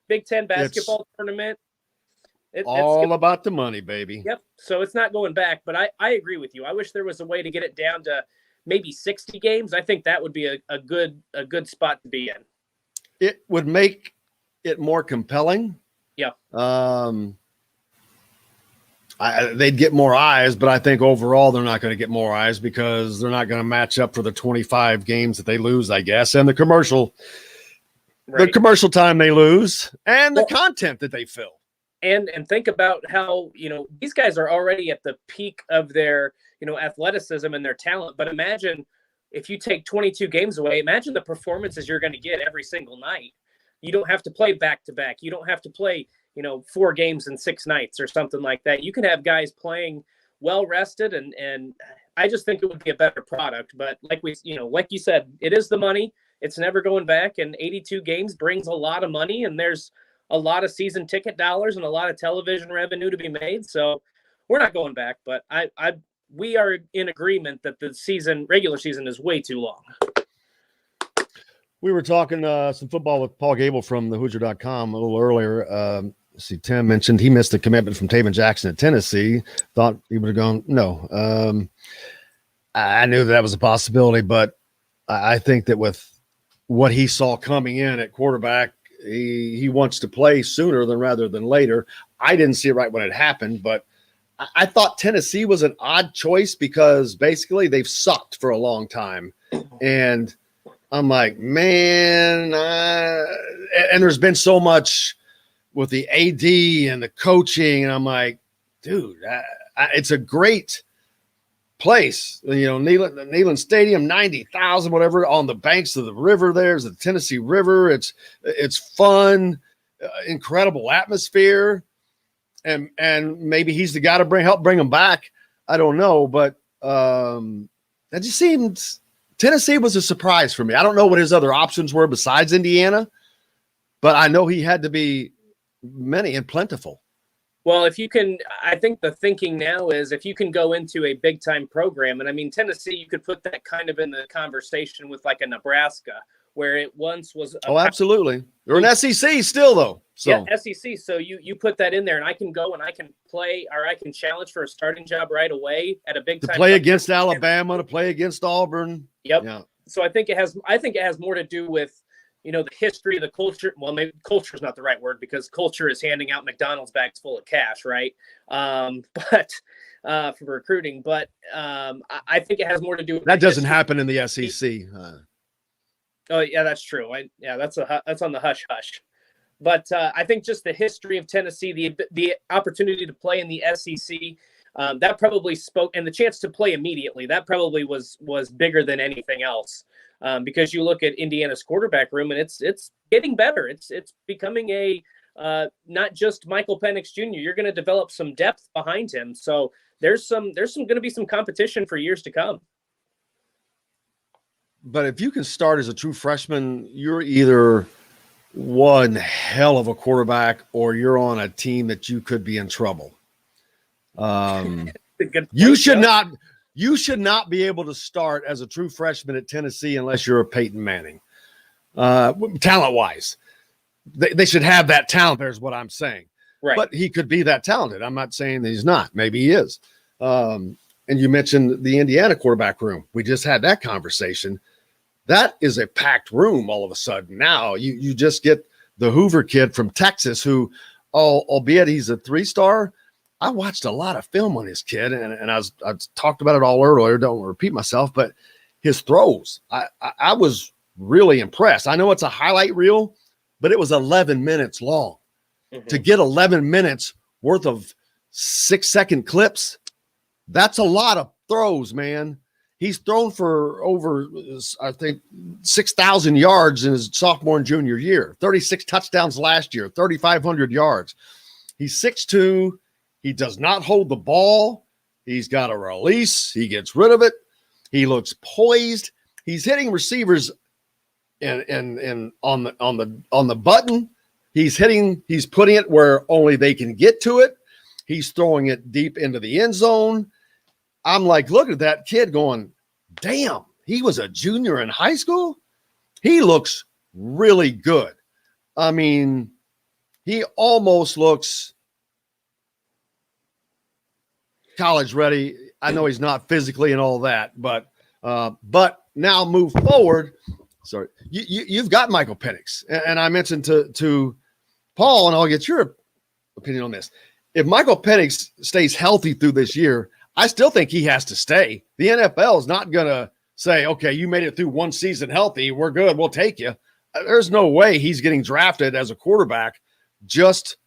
[SPEAKER 9] Big Ten basketball tournament. It's
[SPEAKER 4] all about the money, baby.
[SPEAKER 9] Yep. So it's not going back, but I agree with you. I wish there was a way to get it down to maybe 60 games. I think that would be a good spot to be in.
[SPEAKER 4] It would make it more compelling.
[SPEAKER 9] Yeah.
[SPEAKER 4] They'd get more eyes, but I think overall they're not going to get more eyes because they're not going to match up for the 25 games that they lose, I guess, and the commercial time they lose and the content that they fill.
[SPEAKER 9] And think about how, these guys are already at the peak of their, athleticism and their talent. But imagine if you take 22 games away, imagine the performances you're going to get every single night. You don't have to play back-to-back. You don't have to play, 4 games in 6 nights or something like that. You can have guys playing well-rested, and I just think it would be a better product. But like you said, it is the money. It's never going back, and 82 games brings a lot of money, and there's a lot of season ticket dollars and a lot of television revenue to be made. So we're not going back, but we are in agreement that the regular season is way too long.
[SPEAKER 4] We were talking some football with Paul Gable from thehoosier.com a little earlier. Tim mentioned he missed the commitment from Taven Jackson at Tennessee. Thought he would have gone. No, I knew that was a possibility, but I think that with what he saw coming in at quarterback, he wants to play sooner rather than later. I didn't see it right when it happened, but I thought Tennessee was an odd choice because basically they've sucked for a long time. And I'm like, man, and there's been so much with the AD and the coaching. And I'm like, dude, it's a great place. Neyland Stadium, 90,000, whatever, on the banks of the river. There's the Tennessee River. It's fun, incredible atmosphere. and maybe he's the guy to help bring him back. I don't know, but that just seemed Tennessee was a surprise for me. I don't know what his other options were besides Indiana, but I know he had to be many and plentiful.
[SPEAKER 9] Well, if you can, I think the thinking now is if you can go into a big time program, and I mean, Tennessee, you could put that kind of in the conversation with like a Nebraska, where it once was.
[SPEAKER 4] Absolutely. They're an SEC still, though. So.
[SPEAKER 9] Yeah, SEC. So you put that in there, and I can go and I can play, or I can challenge for a starting job right away at a big time.
[SPEAKER 4] To play against Alabama, to play against Auburn.
[SPEAKER 9] Yep.
[SPEAKER 4] Yeah.
[SPEAKER 9] So I think it has more to do with, the history, the culture. Well, maybe culture is not the right word, because culture is handing out McDonald's bags full of cash, right? But for recruiting, but I think it has more to do with
[SPEAKER 4] that doesn't happen in the SEC.
[SPEAKER 9] Oh yeah, that's true. That's on the hush hush. But I think just the history of Tennessee, the opportunity to play in the SEC, that probably spoke, and the chance to play immediately, that probably was bigger than anything else. Because you look at Indiana's quarterback room, and it's getting better. It's becoming a not just Michael Penix Jr. You're going to develop some depth behind him. So there's going to be some competition for years to come.
[SPEAKER 4] But if you can start as a true freshman, you're either one hell of a quarterback or you're on a team that you could be in trouble. You should not be able to start as a true freshman at Tennessee unless you're a Peyton Manning. Talent-wise, they should have that talent. There's what I'm saying.
[SPEAKER 9] Right.
[SPEAKER 4] But he could be that talented. I'm not saying that he's not. Maybe he is. And you mentioned the Indiana quarterback room. We just had that conversation. That is a packed room all of a sudden. Now you just get the Hoover kid from Texas who, albeit he's a 3-star, I watched a lot of film on this kid, and I talked about it all earlier. Don't repeat myself, but his throws, I was really impressed. I know it's a highlight reel, but it was 11 minutes long. Mm-hmm. To get 11 minutes worth of 6-second clips, that's a lot of throws, man. He's thrown for over, I think, 6,000 yards in his sophomore and junior year, 36 touchdowns last year, 3,500 yards. He's 6'2". He does not hold the ball. He's got a release. He gets rid of it. He looks poised. He's hitting receivers and on the button. He's putting it where only they can get to it. He's throwing it deep into the end zone. I'm like, look at that kid going, damn, he was a junior in high school. He looks really good. I mean, he almost looks college ready. I know he's not physically and all that, but now move forward. Sorry, you've got Michael Penix, and I mentioned to Paul, and I'll get your opinion on this. If Michael Penix stays healthy through this year, I still think he has to stay. The NFL is not going to say, okay, you made it through one season healthy, we're good, we'll take you. There's no way he's getting drafted as a quarterback just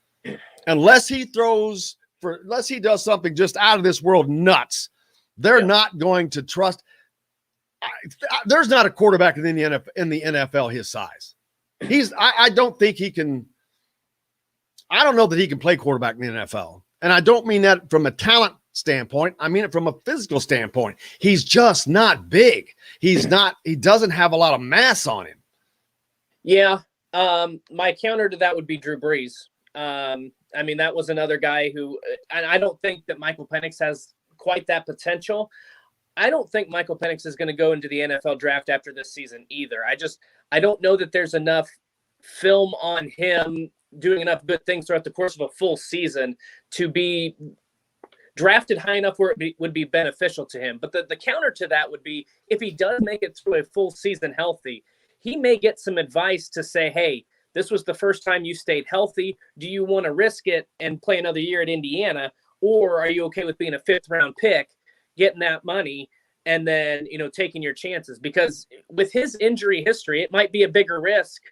[SPEAKER 4] unless he does something just out of this world nuts. They're not going to trust. There's not a quarterback in the NFL his size. I don't think he can. I don't know that he can play quarterback in the NFL. And I don't mean that from a talent standpoint. I mean it from a physical standpoint. He's just not big. He doesn't have a lot of mass on him.
[SPEAKER 9] Yeah. My counter to that would be Drew Brees. I mean, that was another guy who, and I don't think that Michael Penix has quite that potential. I don't think Michael Penix is going to go into the NFL draft after this season either. I don't know that there's enough film on him doing enough good things throughout the course of a full season to be drafted high enough where it would be beneficial to him. But the counter to that would be if he does make it through a full season healthy, he may get some advice to say, hey, this was the first time you stayed healthy. Do you want to risk it and play another year at Indiana? Or are you okay with being a 5th-round pick, getting that money, and then, taking your chances? Because with his injury history, it might be a bigger risk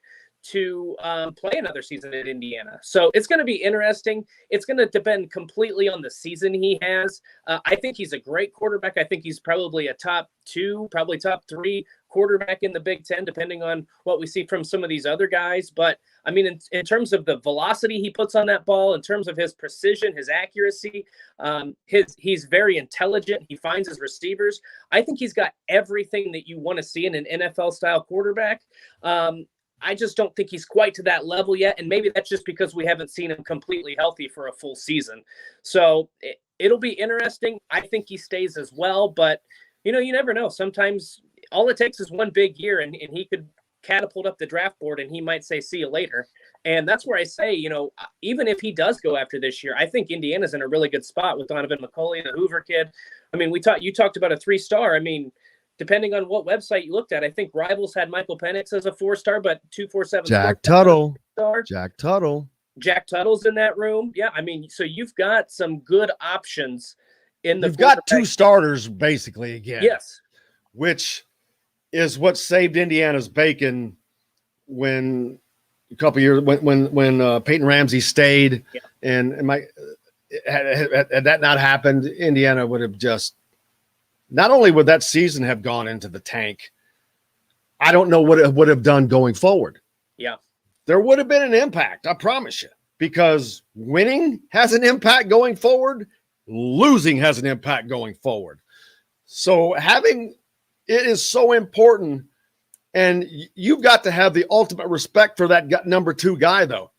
[SPEAKER 9] to play another season at Indiana. So it's going to be interesting. It's going to depend completely on the season he has. I think he's a great quarterback. I think he's probably a top 2, probably top 3 quarterback in the Big Ten, depending on what we see from some of these other guys. But I mean, in terms of the velocity he puts on that ball, in terms of his precision, his accuracy, he's very intelligent. He finds his receivers. I think he's got everything that you want to see in an NFL-style quarterback. I just don't think he's quite to that level yet. And maybe that's just because we haven't seen him completely healthy for a full season. So it'll be interesting. I think he stays as well. But, you never know. Sometimes all it takes is one big year and he could catapult up the draft board and he might say, see you later. And that's where I say, even if he does go after this year, I think Indiana's in a really good spot with Donovan McCulley, the Hoover kid. I mean, you talked about a 3-star. I mean, depending on what website you looked at, I think Rivals had Michael Penix as a 4-star, but 247.
[SPEAKER 4] Jack Tuttle. Jack Tuttle.
[SPEAKER 9] Jack Tuttle's in that room. Yeah, I mean, so you've got some good options in the.
[SPEAKER 4] You've got 2 starters basically again.
[SPEAKER 9] Yes.
[SPEAKER 4] Which is what saved Indiana's bacon when a couple of years when Peyton Ramsey stayed, and had that not happened, Indiana would have just. Not only would that season have gone into the tank, I don't know what it would have done going forward.
[SPEAKER 9] Yeah.
[SPEAKER 4] There would have been an impact, I promise you, because winning has an impact going forward, losing has an impact going forward. So it is so important, and you've got to have the ultimate respect for that number 2 guy, though,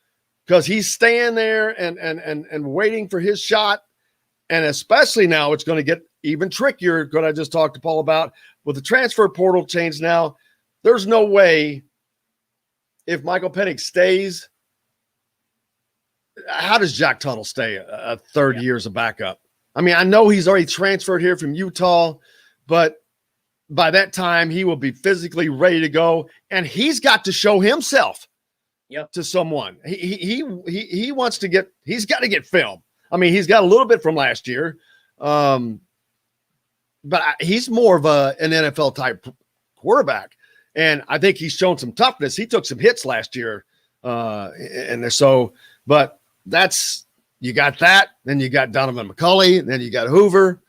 [SPEAKER 4] because he's staying there and waiting for his shot. And especially now, it's going to get even trickier. What I just talked to Paul about with the transfer portal change now. There's no way if Michael Penix stays. How does Jack Tuttle stay a third year as a backup? I mean, I know he's already transferred here from Utah, but by that time he will be physically ready to go, and he's got to show himself to someone. He wants to get. He's got to get film. I mean, he's got a little bit from last year, but he's more of an NFL type quarterback, and I think he's shown some toughness. He took some hits last year, and so. But you got that. Then you got Donovan McCulley. Then you got Hoover.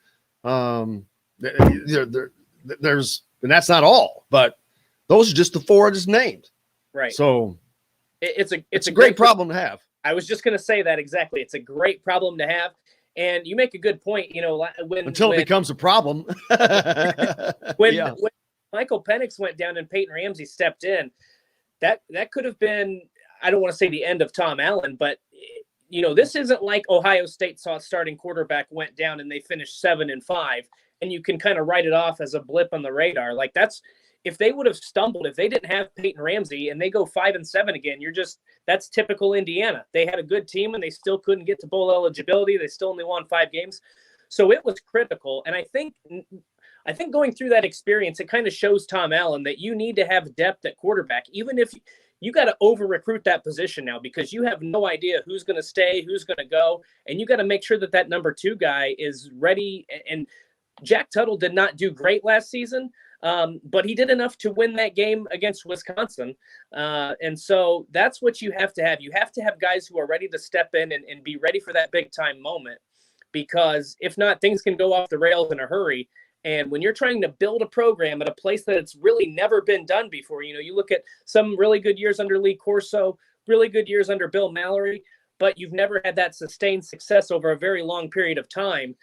[SPEAKER 4] There's and that's not all, but those are just the 4 I just named.
[SPEAKER 9] Right.
[SPEAKER 4] So
[SPEAKER 9] it's a
[SPEAKER 4] great problem to have.
[SPEAKER 9] I was just going to say that exactly. It's a great problem to have. And you make a good point, until
[SPEAKER 4] it becomes a problem.
[SPEAKER 9] when Michael Penix went down and Peyton Ramsey stepped in, that could have been, I don't want to say the end of Tom Allen, but this isn't like Ohio State saw starting quarterback went down and they finished 7-5 and you can kind of write it off as a blip on the radar. Like if they would have stumbled, if they didn't have Peyton Ramsey and they go 5-7 again, that's typical Indiana. They had a good team and they still couldn't get to bowl eligibility. They still only won 5 games. So it was critical. And I think going through that experience, it kind of shows Tom Allen that you need to have depth at quarterback, even if you got to over recruit that position now, because you have no idea who's going to stay, who's going to go. And you got to make sure that number 2 guy is ready. And Jack Tuttle did not do great last season. But he did enough to win that game against Wisconsin. And so that's what you have to have. You have to have guys who are ready to step in and be ready for that big time moment, because if not, things can go off the rails in a hurry. And when you're trying to build a program at a place that it's really never been done before, you look at some really good years under Lee Corso, really good years under Bill Mallory, but you've never had that sustained success over a very long period of time.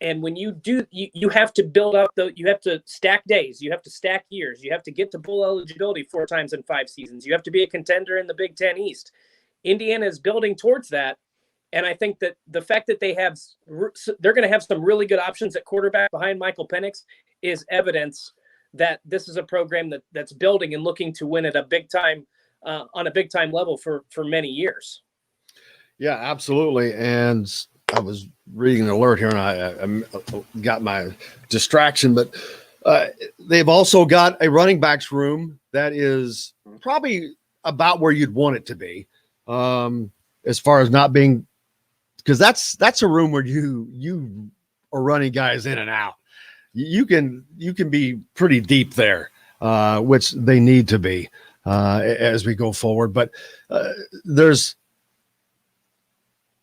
[SPEAKER 9] And when you do, you have to build up you have to stack days, you have to stack years, you have to get to bowl eligibility 4 times in 5 seasons. You have to be a contender in the Big Ten East. Indiana is building towards that. And I think that the fact that they're going to have some really good options at quarterback behind Michael Penix is evidence that this is a program that's building and looking to win at a big time, on a big time level for many years.
[SPEAKER 4] Yeah, absolutely. And I was reading an alert here and I got my distraction, but they've also got a running backs room that is probably about where you'd want it to be, as far as not being, because that's a room where you are running guys in and out. You can be pretty deep there, which they need to be as we go forward. But there's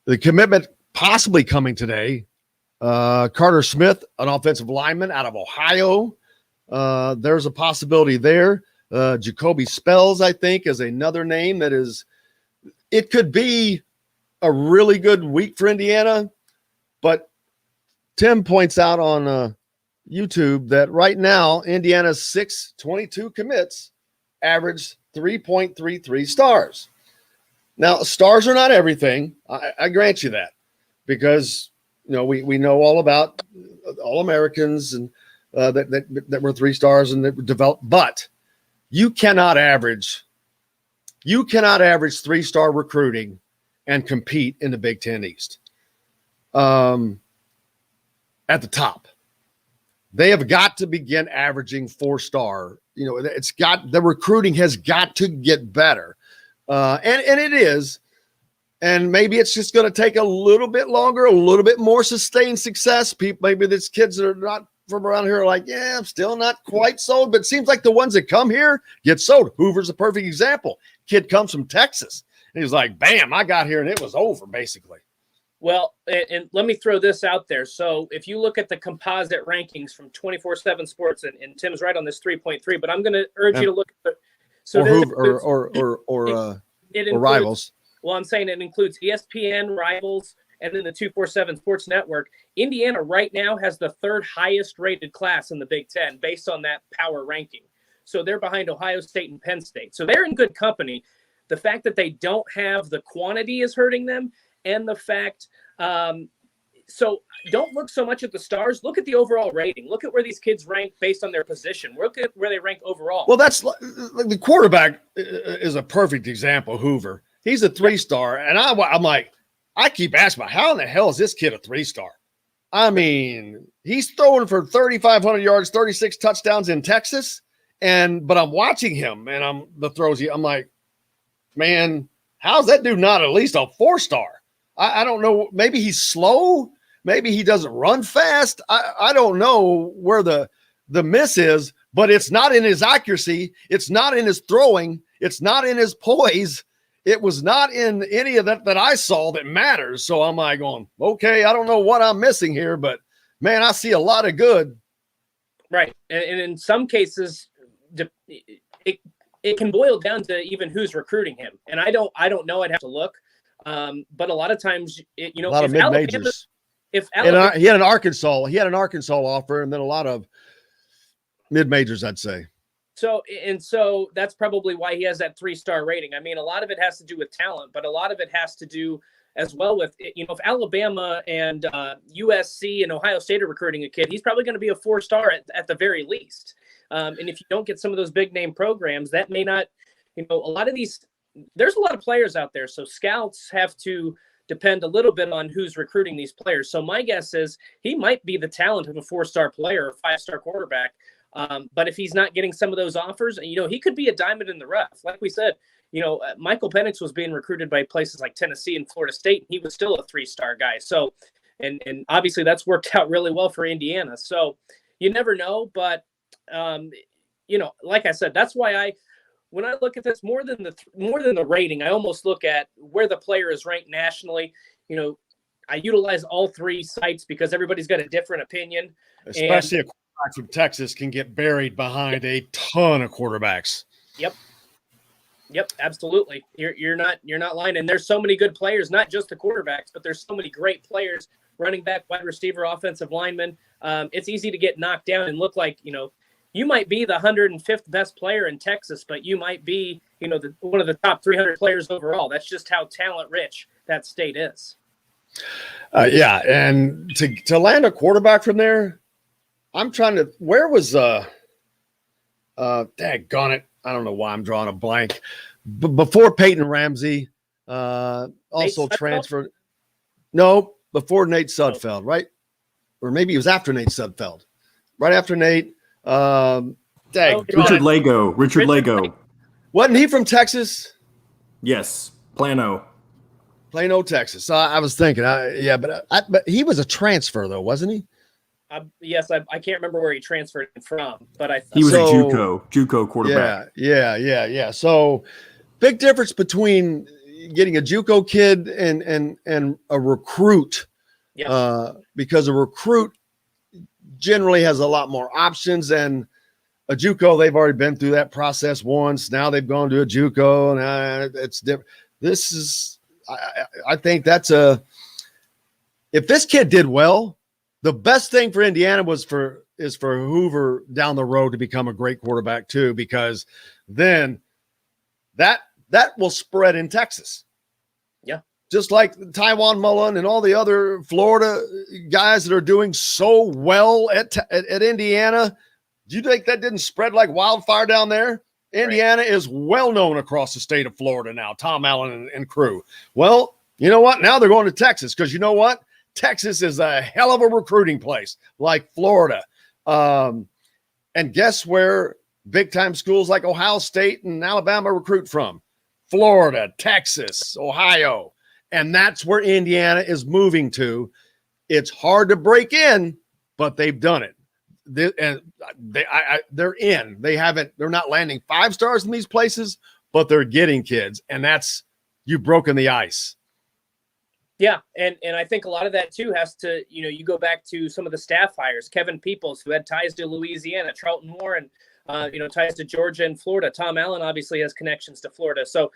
[SPEAKER 4] the commitment possibly coming today. Carter Smith, an offensive lineman out of Ohio. There's a possibility there. Jacoby Spells, I think, is another name that is. It could be a really good week for Indiana, but Tim points out on YouTube that right now Indiana's 622 commits average 3.33 stars. Now, stars are not everything. I grant you that, because we know all about All-Americans and that were 3 stars and that were developed, but you cannot average 3-star recruiting and compete in the Big Ten East. At the top, they have got to begin averaging 4-star. The recruiting has got to get better. And it is. And maybe it's just going to take a little bit longer, a little bit more sustained success. Maybe these kids that are not from around here are like, yeah, I'm still not quite sold. But it seems like the ones that come here get sold. Hoover's a perfect example. Kid comes from Texas. And he's like, bam, I got here and it was over, basically.
[SPEAKER 9] Well, and let me throw this out there. So if you look at the composite rankings from 24/7 Sports, and Tim's right on this 3.3, but I'm going to urge you to look at
[SPEAKER 4] or Rivals.
[SPEAKER 9] Well, I'm saying it includes ESPN, Rivals, and then the 247 Sports Network. Indiana right now has the 3rd highest rated class in the Big Ten based on that power ranking. So they're behind Ohio State and Penn State. So they're in good company. The fact that they don't have the quantity is hurting them. And the fact, so don't look so much at the stars. Look at the overall rating. Look at where these kids rank based on their position. Look at where they rank overall.
[SPEAKER 4] Well, that's the quarterback is a perfect example. Hoover, he's a 3-star, and I'm like, I keep asking, how in the hell is this kid a 3-star? I mean, he's throwing for 3,500 yards, 36 touchdowns in Texas, but I'm watching him, and I'm like, man, how's that dude not at least a 4-star? I don't know. Maybe he's slow. Maybe he doesn't run fast. I don't know where the miss is, but it's not in his accuracy. It's not in his throwing. It's not in his poise. It was not in any of that I saw that matters. So I'm like going, okay, I don't know what I'm missing here, but man, I see a lot of good.
[SPEAKER 9] Right. And in some cases, it can boil down to even who's recruiting him. And I don't know. I'd have to look. But a lot of times, a lot of
[SPEAKER 4] mid-majors. He had an Arkansas offer, and then a lot of mid-majors, I'd say.
[SPEAKER 9] So that's probably why he has that 3-star rating. I mean, a lot of it has to do with talent, but a lot of it has to do as well with, if Alabama and USC and Ohio State are recruiting a kid, he's probably going to be a 4-star at the very least. And if you don't get some of those big name programs, that may not, a lot of these. There's a lot of players out there, so scouts have to depend a little bit on who's recruiting these players. So my guess is he might be the talent of a 4-star player, a 5-star quarterback. But if he's not getting some of those offers, he could be a diamond in the rough. Like we said, Michael Penix was being recruited by places like Tennessee and Florida State, and he was still a 3-star guy. So, and obviously that's worked out really well for Indiana. So you never know, but like I said, that's why when I look at this more than the rating, I almost look at where the player is ranked nationally. I utilize all 3 sites because everybody's got a different opinion.
[SPEAKER 4] Especially a quarterback from Texas can get buried behind a ton of quarterbacks.
[SPEAKER 9] Yep, absolutely. You're not lying. And there's so many good players, not just the quarterbacks, but there's so many great players, running back, wide receiver, offensive lineman. It's easy to get knocked down and look like, you might be the 105th best player in Texas, but you might be, one of the top 300 players overall. That's just how talent rich that state is.
[SPEAKER 4] Yeah. And to land a quarterback from there, I'm trying to, where was, daggone it. I don't know why I'm drawing a blank. Before Peyton Ramsey, also transferred. No, before Nate Sudfeld, right? Or maybe it was after Nate Sudfeld. Right after Nate.
[SPEAKER 5] Richard Lago.
[SPEAKER 4] Wasn't he from Texas?
[SPEAKER 5] Yes, Plano,
[SPEAKER 4] Texas. I was thinking, but he was a transfer though, wasn't he?
[SPEAKER 9] Yes, I can't remember where he transferred from, but
[SPEAKER 5] he was a JUCO quarterback.
[SPEAKER 4] Yeah. So big difference between getting a JUCO kid and a recruit. Yeah. Because a recruit generally has a lot more options, and a JUCO, they've already been through that process once. Now they've gone to a JUCO, and it's different. This is, I think that's if this kid did well, the best thing for Indiana is for Hoover down the road to become a great quarterback too, because then that will spread in Texas.
[SPEAKER 9] Yeah.
[SPEAKER 4] Just like Tywan Mullen and all the other Florida guys that are doing so well at Indiana. Do you think that didn't spread like wildfire down there? Indiana is well known across the state of Florida now, Tom Allen and crew. Well, you know what? Now they're going to Texas because you know what? Texas is a hell of a recruiting place like Florida. And guess where big-time schools like Ohio State and Alabama recruit from? Florida, Texas, Ohio. And that's where Indiana is moving to. It's hard to break in, but they've done it. They're in. They're not landing 5 stars in these places, but they're getting kids. And that's, you've broken the ice.
[SPEAKER 9] Yeah, and I think a lot of that too has to, you go back to some of the staff hires. Kevin Peoples, who had ties to Louisiana, Charlton Warren, ties to Georgia and Florida. Tom Allen obviously has connections to Florida. So,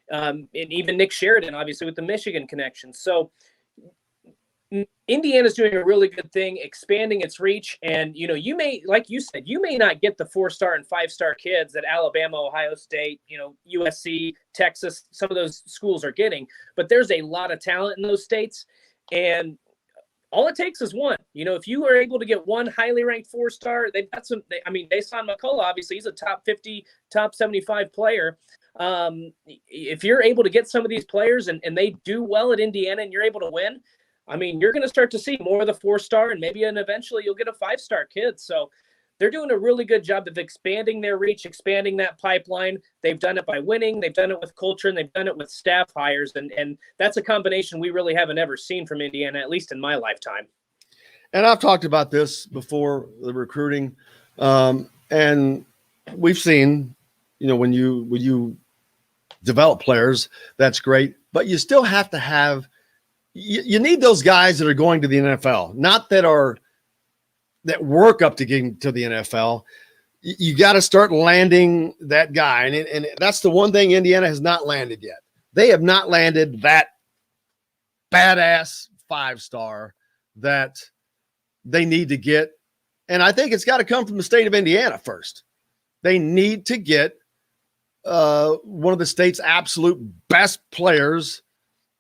[SPEAKER 9] and even Nick Sheridan, obviously with the Michigan connections. So Indiana's doing a really good thing, expanding its reach. And, you may, like you said, you may not get the 4-star and 5-star kids that Alabama, Ohio State, USC, Texas, some of those schools are getting, but there's a lot of talent in those states. And all it takes is one. If you are able to get one highly ranked 4-star, they've got some, they signed McCullough, obviously he's a top 50, top 75 player. If you're able to get some of these players and they do well at Indiana and you're able to win, you're going to start to see more of the 4-star and eventually you'll get a 5-star kid. So they're doing a really good job of expanding their reach, expanding that pipeline. They've done it by winning. They've done it with culture, and they've done it with staff hires. And that's a combination we really haven't ever seen from Indiana, at least in my lifetime.
[SPEAKER 4] And I've talked about this before, the recruiting. And we've seen, when you develop players, that's great. But you still have to have, you need those guys that are going to the NFL, not that work up to getting to the NFL. You got to start landing that guy. And that's the one thing Indiana has not landed yet. They have not landed that badass 5-star that they need to get. And I think it's got to come from the state of Indiana first. They need to get one of the state's absolute best players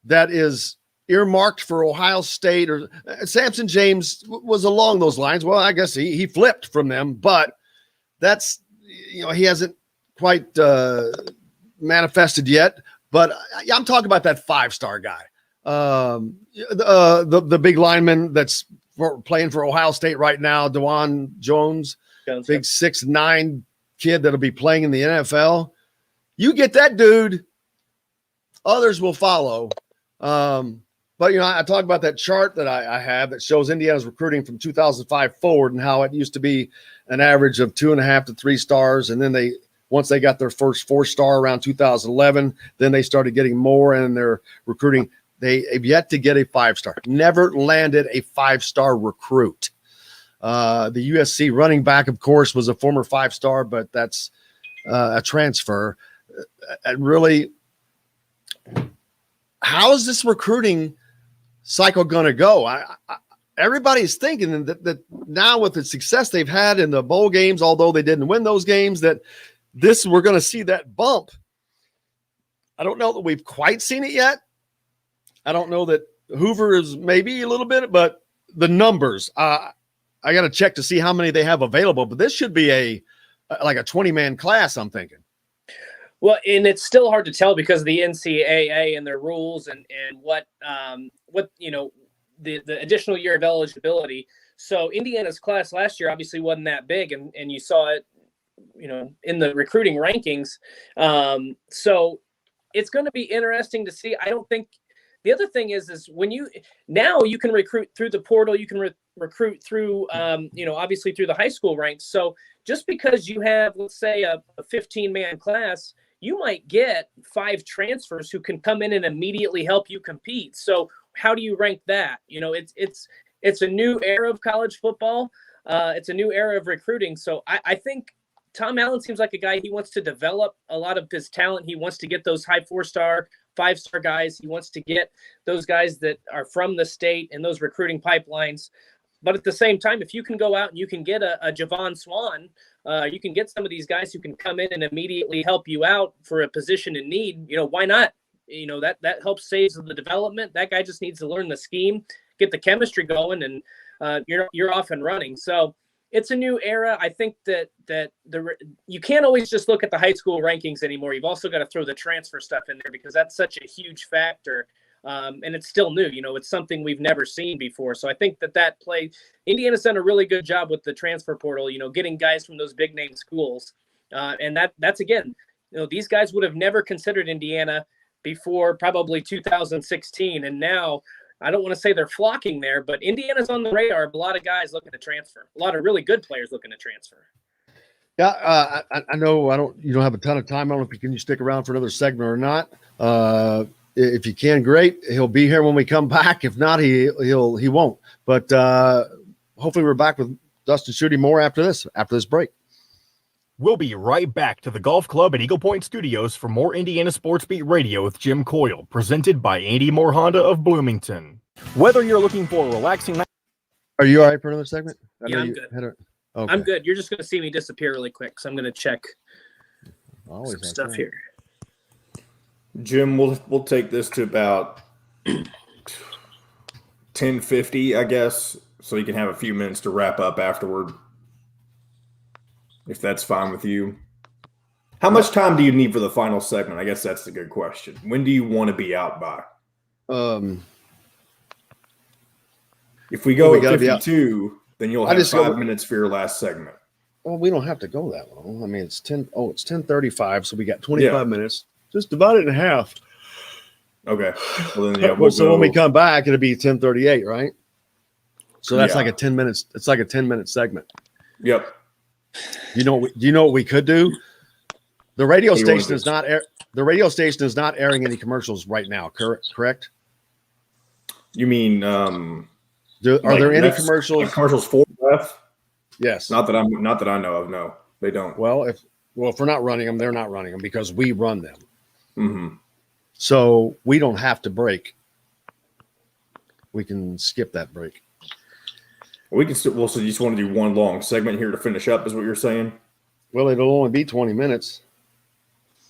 [SPEAKER 4] that is earmarked for Ohio State, or Samson James was along those lines. Well, I guess he flipped from them, but that's, he hasn't quite manifested yet. But I'm talking about that 5-star guy, the big lineman that's playing for Ohio State right now, DeJuan Jones, big 6'9" kid that'll be playing in the NFL. You get that dude, others will follow. But, I talk about that chart that I have that shows Indiana's recruiting from 2005 forward and how it used to be an average of 2.5 to 3 stars. And then once they got their first 4-star around 2011, then they started getting more in their recruiting. They have yet to get a 5-star, never landed a 5-star recruit. The USC running back, of course, was a former 5-star, but that's a transfer. Really, how is this recruiting cycle going to go? Everybody's thinking that now with the success they've had in the bowl games, although they didn't win those games, that we're going to see that bump. I don't know that we've quite seen it yet. I don't know that Hoover is maybe a little bit, but the numbers, I got to check to see how many they have available, but this should be like a 20-man class, I'm thinking.
[SPEAKER 9] Well, and it's still hard to tell because of the NCAA and their rules and what the additional year of eligibility. So Indiana's class last year obviously wasn't that big, and you saw it, in the recruiting rankings. So it's going to be interesting to see. I don't think the other thing is when you can recruit through the portal, you can recruit through, obviously through the high school ranks. So just because you have, let's say, a 15-man class, you might get 5 transfers who can come in and immediately help you compete. So how do you rank that? It's a new era of college football. It's a new era of recruiting. So I think Tom Allen seems like a guy, he wants to develop a lot of his talent. He wants to get those high 4-star, 5-star guys. He wants to get those guys that are from the state and those recruiting pipelines. But at the same time, if you can go out and you can get a Javon Swan, you can get some of these guys who can come in and immediately help you out for a position in need. Why not? That helps saves the development. That guy just needs to learn the scheme, get the chemistry going, and you're off and running. So it's a new era. I think that you can't always just look at the high school rankings anymore. You've also got to throw the transfer stuff in there because that's such a huge factor. And it's still new. It's something we've never seen before. So I think that play, Indiana's done a really good job with the transfer portal, getting guys from those big name schools. And that's again, these guys would have never considered Indiana before probably 2016. And now, I don't want to say they're flocking there, but Indiana's on the radar of a lot of guys looking to transfer. A lot of really good players looking to transfer.
[SPEAKER 4] Yeah, I know you don't have a ton of time. I don't know if you can stick around for another segment or not. If you can, great. He'll be here when we come back. If not, he won't. But hopefully we're back with Dustin Schutte more after this break.
[SPEAKER 1] We'll be right back to the Golf Club at Eagle Point Studios for more Indiana Sports Beat Radio with Jim Coyle, presented by Andy Moore Honda of Bloomington. Whether you're looking for a relaxing night.
[SPEAKER 4] Are you all right for another segment?
[SPEAKER 9] Yeah, I'm good.
[SPEAKER 4] Okay.
[SPEAKER 9] I'm good. You're just going to see me disappear really quick, so I'm going to check some stuff here.
[SPEAKER 5] Jim, we'll take this to about 10:50, I guess, so you can have a few minutes to wrap up afterward. If that's fine with you. How much time do you need for the final segment? I guess that's the good question. When do you want to be out by? If we go at 52, then you'll have 5 minutes for your last segment.
[SPEAKER 4] Well, we don't have to go that long. I mean, it's 10:35, so we got 25 minutes. Just divide it in half.
[SPEAKER 5] Okay. Well, then,
[SPEAKER 4] so when we come back, it'll be 10:38, right? So that's like a 10 minutes. It's like a 10-minute segment.
[SPEAKER 5] Yep.
[SPEAKER 4] Do you know what we could do? The radio station is not airing any commercials right now. Correct?
[SPEAKER 5] You mean
[SPEAKER 4] are there any commercials?
[SPEAKER 5] Commercials for ref?
[SPEAKER 4] Yes.
[SPEAKER 5] Not that I know of. No, they don't.
[SPEAKER 4] Well, if we're not running them, they're not running them because we run them.
[SPEAKER 5] Mm-hmm.
[SPEAKER 4] So we don't have to break. We can skip that break.
[SPEAKER 5] We can still. Well, so you just want to do one long segment here to finish up, is what you're saying?
[SPEAKER 4] Well, it'll only be 20 minutes.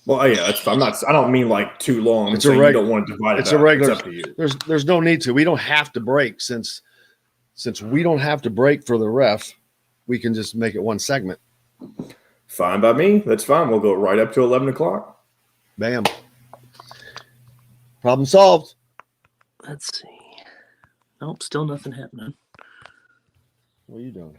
[SPEAKER 5] Well, yeah, that's fine. I don't mean like too long. You don't want to divide it.
[SPEAKER 4] It's a regular.
[SPEAKER 5] It's up to you.
[SPEAKER 4] There's no need to. We don't have to break since we don't have to break for the ref. We can just make it one segment.
[SPEAKER 5] Fine by me. That's fine. We'll go right up to 11 o'clock.
[SPEAKER 4] Bam. Problem solved.
[SPEAKER 9] Let's see. Nope, still nothing happening.
[SPEAKER 4] What are you doing?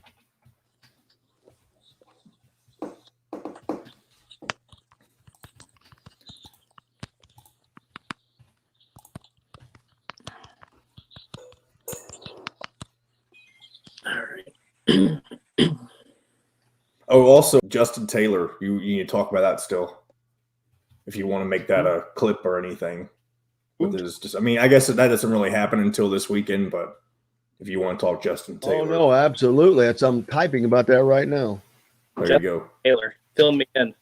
[SPEAKER 9] All right.
[SPEAKER 5] Oh, also, Justin Taylor, you need to talk about that still. If you want to make that a clip or anything. With his, I guess that doesn't really happen until this weekend, but if you want to talk Justin Taylor.
[SPEAKER 4] Oh, no, absolutely. I'm typing about that right now.
[SPEAKER 5] There you go.
[SPEAKER 9] Taylor, fill me in.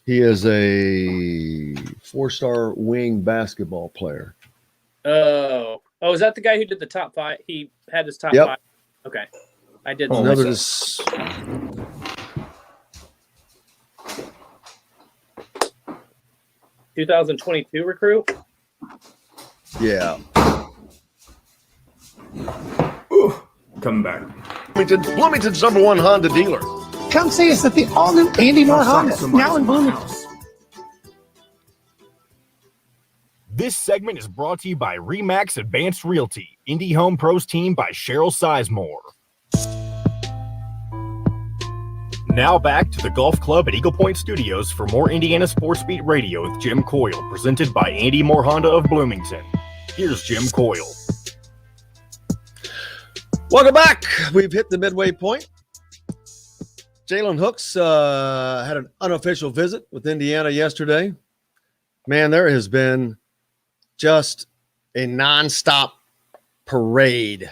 [SPEAKER 4] He is a 4-star wing basketball player.
[SPEAKER 9] Oh, is that the guy who did the top 5? He had his top 5. Okay. I did.
[SPEAKER 4] Another
[SPEAKER 9] 2022 recruit?
[SPEAKER 4] Yeah.
[SPEAKER 5] Ooh, coming back.
[SPEAKER 4] Bloomington's #1 Honda dealer.
[SPEAKER 8] Come see us at the all-new Andy Moore Honda, now in Bloomington.
[SPEAKER 1] This segment is brought to you by Remax Advanced Realty, Indy Home Pros team by Cheryl Sizemore. Now back to the Golf Club at Eagle Point Studios for more Indiana Sports Beat Radio with Jim Coyle, presented by Andy Moore Honda of Bloomington. Here's Jim Coyle.
[SPEAKER 4] Welcome back. We've hit the midway point. Jalen Hooks had an unofficial visit with Indiana yesterday. Man, there has been just a nonstop parade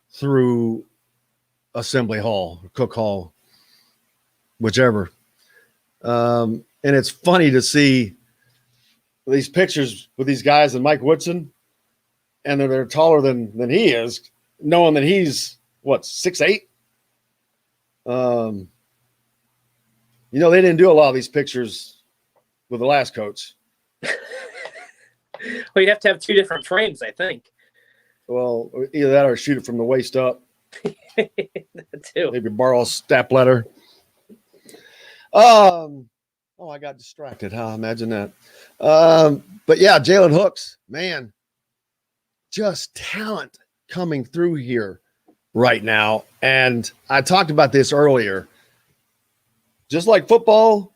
[SPEAKER 4] through Assembly Hall, Cook Hall. whichever. And it's funny to see these pictures with these guys and Mike Woodson, and they're taller than he is, knowing that he's what, 6'8". They didn't do a lot of these pictures with the last coach.
[SPEAKER 9] Well, you'd have to have two different frames, I think.
[SPEAKER 4] Well, either that or shoot it from the waist up.
[SPEAKER 9] That too.
[SPEAKER 4] Maybe borrow a step ladder. I got distracted. Huh? Imagine that. But yeah, Jalen Hooks, man, just talent coming through here right now. And I talked about this earlier. Just like football,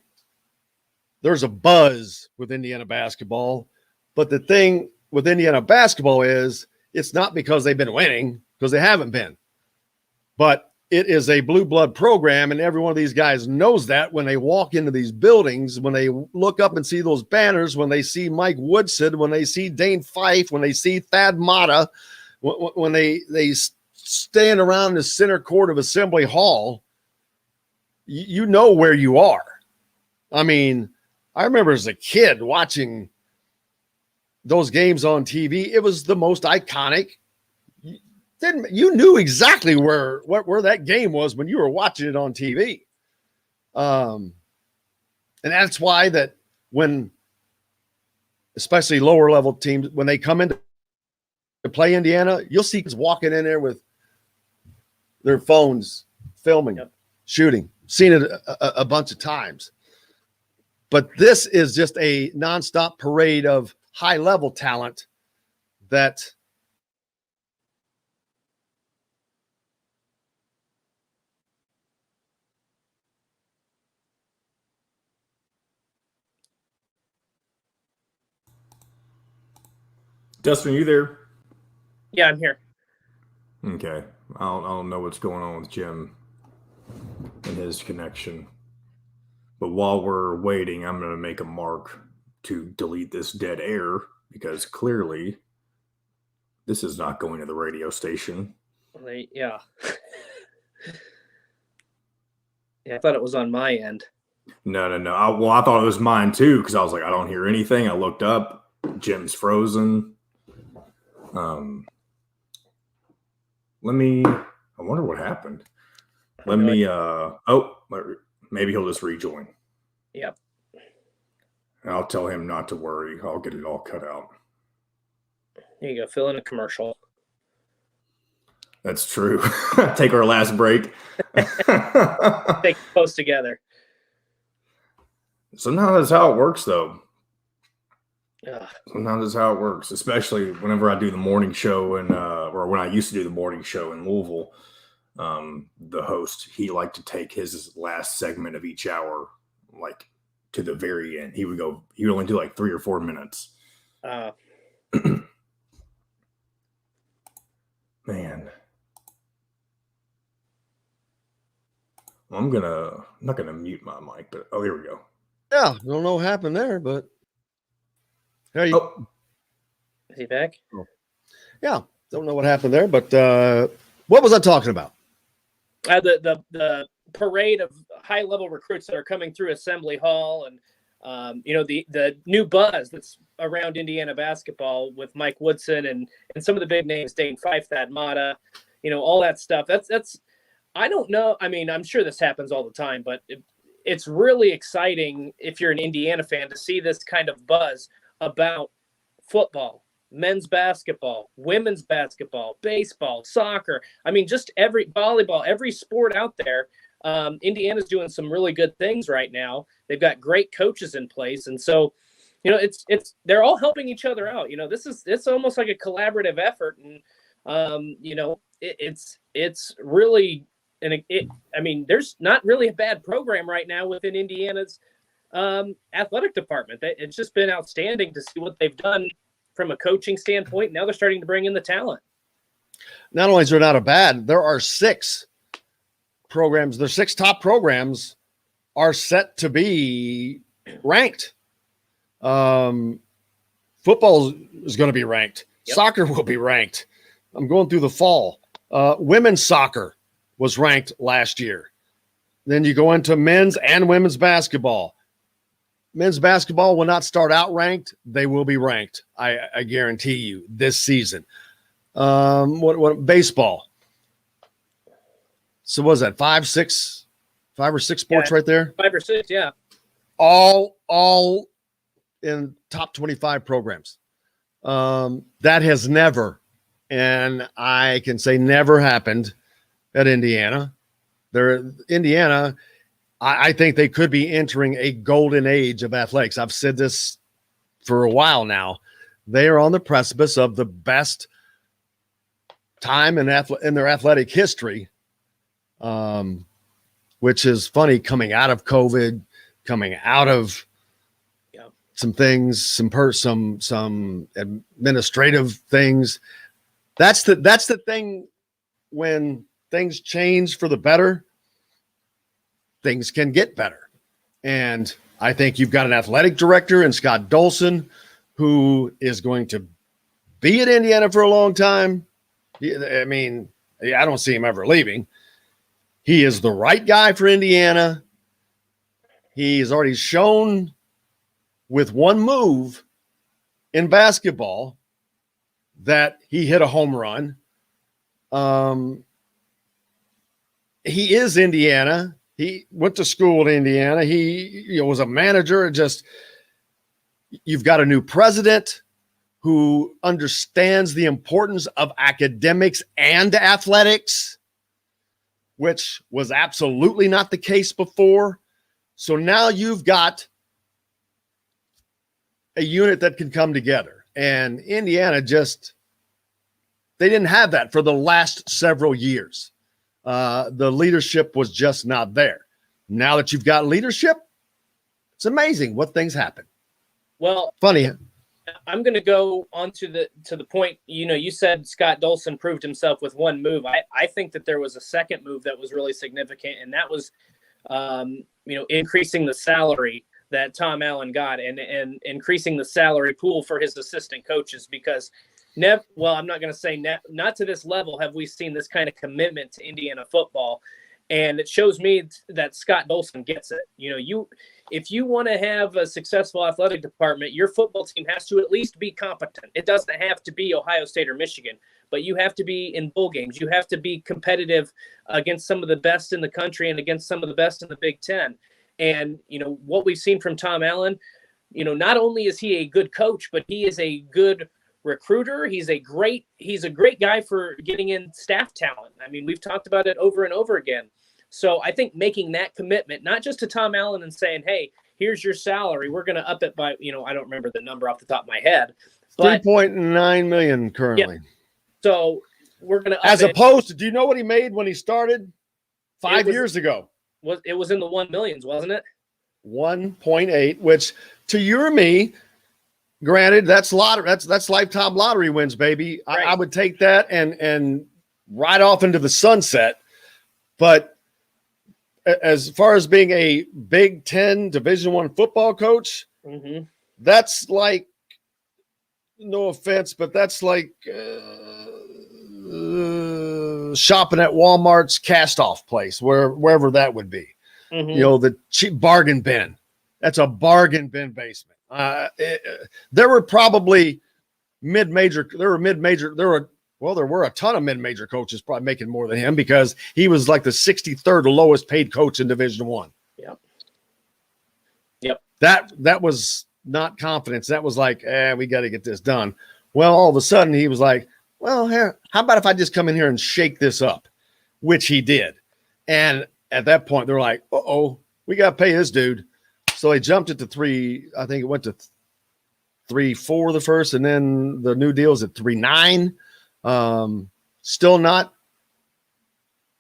[SPEAKER 4] there's a buzz with Indiana basketball. But the thing with Indiana basketball is it's not because they've been winning, because they haven't been. But it is a blue blood program, and every one of these guys knows that when they walk into these buildings, when they look up and see those banners, when they see Mike Woodson, when they see Dane Fife, when they see Thad Matta, when they stand around the center court of Assembly Hall, you know where you are. I mean, I remember as a kid watching those games on TV. It was the most iconic. You knew exactly where that game was when you were watching it on TV. And that's why that when, especially lower level teams, when they come in to play Indiana, you'll see kids walking in there with their phones, filming, shooting. Seen it a bunch of times. But this is just a nonstop parade of high level talent that
[SPEAKER 5] Dustin, you there?
[SPEAKER 9] Yeah, I'm here.
[SPEAKER 5] Okay. I don't know what's going on with Jim and his connection. But while we're waiting, I'm going to make a mark to delete this dead air because clearly this is not going to the radio station.
[SPEAKER 9] Yeah. Yeah, I thought it was on my end.
[SPEAKER 5] No. I thought it was mine too because I was like, I don't hear anything. I looked up. Jim's frozen. I wonder what happened. Maybe he'll just rejoin.
[SPEAKER 9] Yep.
[SPEAKER 5] I'll tell him not to worry. I'll get it all cut out.
[SPEAKER 9] There you go. Fill in a commercial.
[SPEAKER 5] That's true. Take our last break.
[SPEAKER 9] Take close together.
[SPEAKER 5] Sometimes that's how it works, though.
[SPEAKER 9] Yeah.
[SPEAKER 5] Sometimes that's how it works, especially whenever I do the morning show or when I used to do the morning show in Louisville. The host, he liked to take his last segment of each hour, like to the very end. He would only do like 3 or 4 minutes. Man. Well, I'm not gonna mute my mic, but here we go.
[SPEAKER 4] Yeah, don't know what happened there, but there you go.
[SPEAKER 9] Is he back?
[SPEAKER 4] Oh. Yeah, don't know what happened there, but what was I talking about?
[SPEAKER 9] The parade of high level recruits that are coming through Assembly Hall, and the new buzz that's around Indiana basketball with Mike Woodson and some of the big names, Dane Fife, Thad Matta, all that stuff. That's I don't know. I mean, I'm sure this happens all the time, but it's really exciting if you're an Indiana fan to see this kind of buzz about football, men's basketball, women's basketball, baseball, soccer. I mean, just every volleyball, every sport out there. Indiana's doing some really good things right now. They've got great coaches in place. And so, they're all helping each other out. It's almost like a collaborative effort. And, it's really, there's not really a bad program right now within Indiana's athletic department. It's just been outstanding to see what they've done from a coaching standpoint. Now they're starting to bring in the talent.
[SPEAKER 4] Not only is there not a bad, there are 6 programs. The 6 top programs are set to be ranked. Football is going to be ranked. Yep. Soccer will be ranked. I'm going through the fall. Women's soccer was ranked last year. Then you go into men's and women's basketball. Men's basketball will not start out ranked. They will be ranked. I guarantee you this season. What baseball? So what was that? Five or six sports right there?
[SPEAKER 9] 5 or 6, yeah.
[SPEAKER 4] All in top 25 programs. That has never, and I can say never happened at Indiana. Indiana, I think they could be entering a golden age of athletics. I've said this for a while now. They are on the precipice of the best time in their athletic history, which is funny coming out of COVID, coming out of some things, some administrative things. That's the thing. When things change for the better, things can get better. And I think you've got an athletic director in Scott Dolson who is going to be at Indiana for a long time. I mean, I don't see him ever leaving. He is the right guy for Indiana. He's already shown with one move in basketball that he hit a home run. He is Indiana. He went to school in Indiana. He was a manager. You've got a new president who understands the importance of academics and athletics, which was absolutely not the case before. So now you've got a unit that can come together. And Indiana they didn't have that for the last several years. The leadership was just not there. Now that you've got leadership, it's amazing what things happen.
[SPEAKER 9] Well,
[SPEAKER 4] funny.
[SPEAKER 9] I'm going to go on to the point. You said Scott Dolson proved himself with one move. I think that there was a second move that was really significant, and that was, increasing the salary that Tom Allen got and increasing the salary pool for his assistant coaches, because I'm not going to say not to this level have we seen this kind of commitment to Indiana football. And it shows me that Scott Dolson gets it. If you want to have a successful athletic department, your football team has to at least be competent. It doesn't have to be Ohio State or Michigan, but you have to be in bowl games. You have to be competitive against some of the best in the country and against some of the best in the Big Ten. And, what we've seen from Tom Allen, not only is he a good coach, but he is a good recruiter. He's a great guy for getting in staff talent. I mean, we've talked about it over and over again. So I think making that commitment, not just to Tom Allen and saying, hey, here's your salary, we're going to up it by, I don't remember the number off the top of my head, but
[SPEAKER 4] $3.9 million currently.
[SPEAKER 9] Yeah. So we're going to,
[SPEAKER 4] as opposed to, do you know what he made when he started 5 years ago?
[SPEAKER 9] It was in the 1 millions, wasn't it?
[SPEAKER 4] 1.8, which to you or me, granted, that's lottery. That's lifetime lottery wins, baby. Right. I would take that and ride off into the sunset. But as far as being a Big Ten Division I football coach, that's like, no offense, but that's like shopping at Walmart's cast-off place, wherever that would be. The cheap bargain bin. That's a bargain bin basement. There were probably mid-major. There were a ton of mid-major coaches probably making more than him, because he was like the 63rd lowest paid coach in Division I.
[SPEAKER 9] Yep.
[SPEAKER 4] That was not confidence. That was like, we got to get this done. Well, all of a sudden he was like, well, here, how about if I just come in here and shake this up, which he did. And at that point they're like, we got to pay this dude. So they jumped it to 3. I think it went to 3.4 the first, and then the new deal is at 3.9. Still not,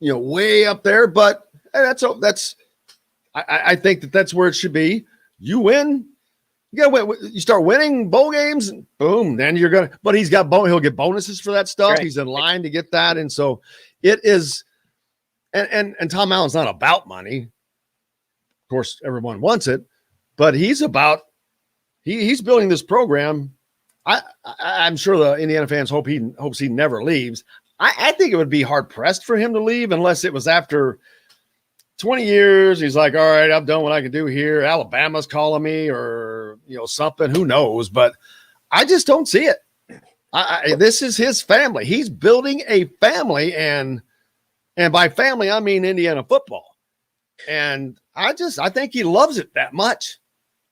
[SPEAKER 4] way up there, but that's. I think that's where it should be. You win, you gotta win. You start winning bowl games, and boom, then you're gonna. But he'll get bonuses for that stuff. Right. He's in line to get that, and so it is. And Tom Allen's not about money. Of course, everyone wants it, but he's about. He's building this program. I'm sure the Indiana fans hopes he never leaves. I think it would be hard pressed for him to leave unless it was after 20 years. He's like, all right, I've done what I can do here. Alabama's calling me or, something. Who knows? But I just don't see it. This is his family. He's building a family, and by family, I mean Indiana football. And I think he loves it that much.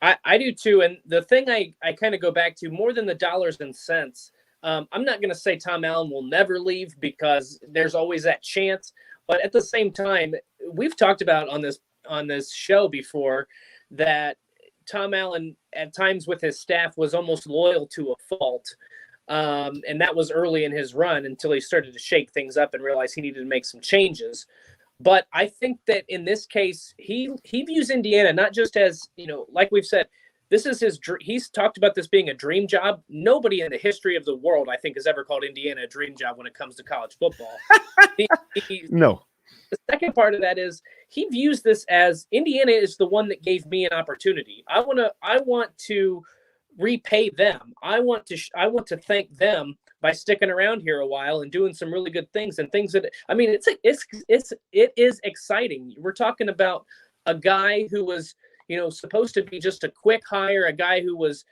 [SPEAKER 9] I do too. And the thing I kind of go back to more than the dollars and cents, I'm not going to say Tom Allen will never leave because there's always that chance. But at the same time, we've talked about on this show before that Tom Allen at times with his staff was almost loyal to a fault. And that was early in his run until he started to shake things up and realize he needed to make some changes. But I think that in this case, he views Indiana not just as, like we've said, this is he's talked about this being a dream job. Nobody in the history of the world, I think, has ever called Indiana a dream job when it comes to college football.
[SPEAKER 4] No.
[SPEAKER 9] The second part of that is he views this as Indiana is the one that gave me an opportunity. I want to repay them. I want to thank them by sticking around here a while and doing some really good things and things that, I mean, it is exciting. We're talking about a guy who was, supposed to be just a quick hire, a guy who was,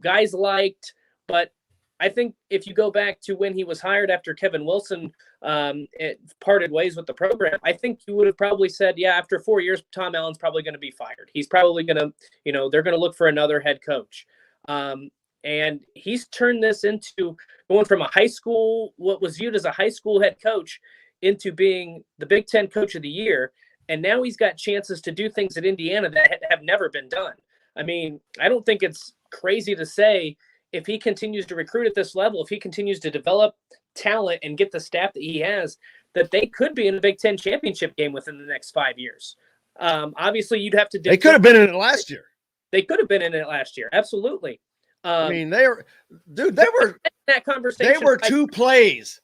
[SPEAKER 9] guys liked, but I think if you go back to when he was hired after Kevin Wilson parted ways with the program, I think you would have probably said, yeah, after 4 years, Tom Allen's probably going to be fired. He's probably going to, they're going to look for another head coach. And he's turned this into going from a high school, what was viewed as a high school head coach, into being the Big Ten Coach of the Year. And now he's got chances to do things at Indiana that have never been done. I mean, I don't think it's crazy to say if he continues to recruit at this level, if he continues to develop talent and get the staff that he has, that they could be in a Big Ten championship game within the next 5 years. Obviously, you'd have to.
[SPEAKER 4] They could have been in it last year.
[SPEAKER 9] They could have been in it last year. Absolutely.
[SPEAKER 4] I mean, they were
[SPEAKER 9] that conversation.
[SPEAKER 4] They were two plays.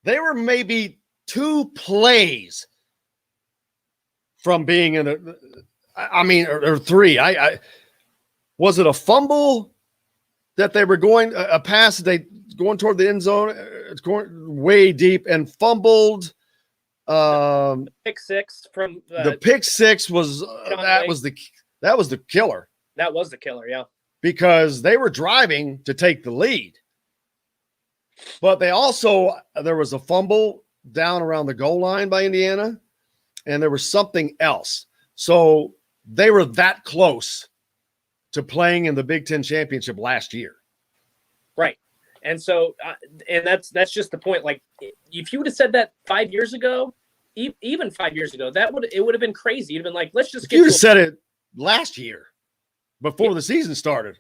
[SPEAKER 4] They were maybe 2 plays from being in or 3. Was it a fumble that they were going a pass? They going toward the end zone. It's going way deep and fumbled.
[SPEAKER 9] Pick six from
[SPEAKER 4] the pick six was that was the killer.
[SPEAKER 9] That was the killer, yeah.
[SPEAKER 4] Because they were driving to take the lead. But there was a fumble down around the goal line by Indiana, and there was something else. So they were that close to playing in the Big Ten championship last year.
[SPEAKER 9] Right. And so, and that's just the point. Like, if you would have said that 5 years ago, even 5 years ago, it would have been crazy. You'd have been like, let's just get.
[SPEAKER 4] You said it last year before the season started.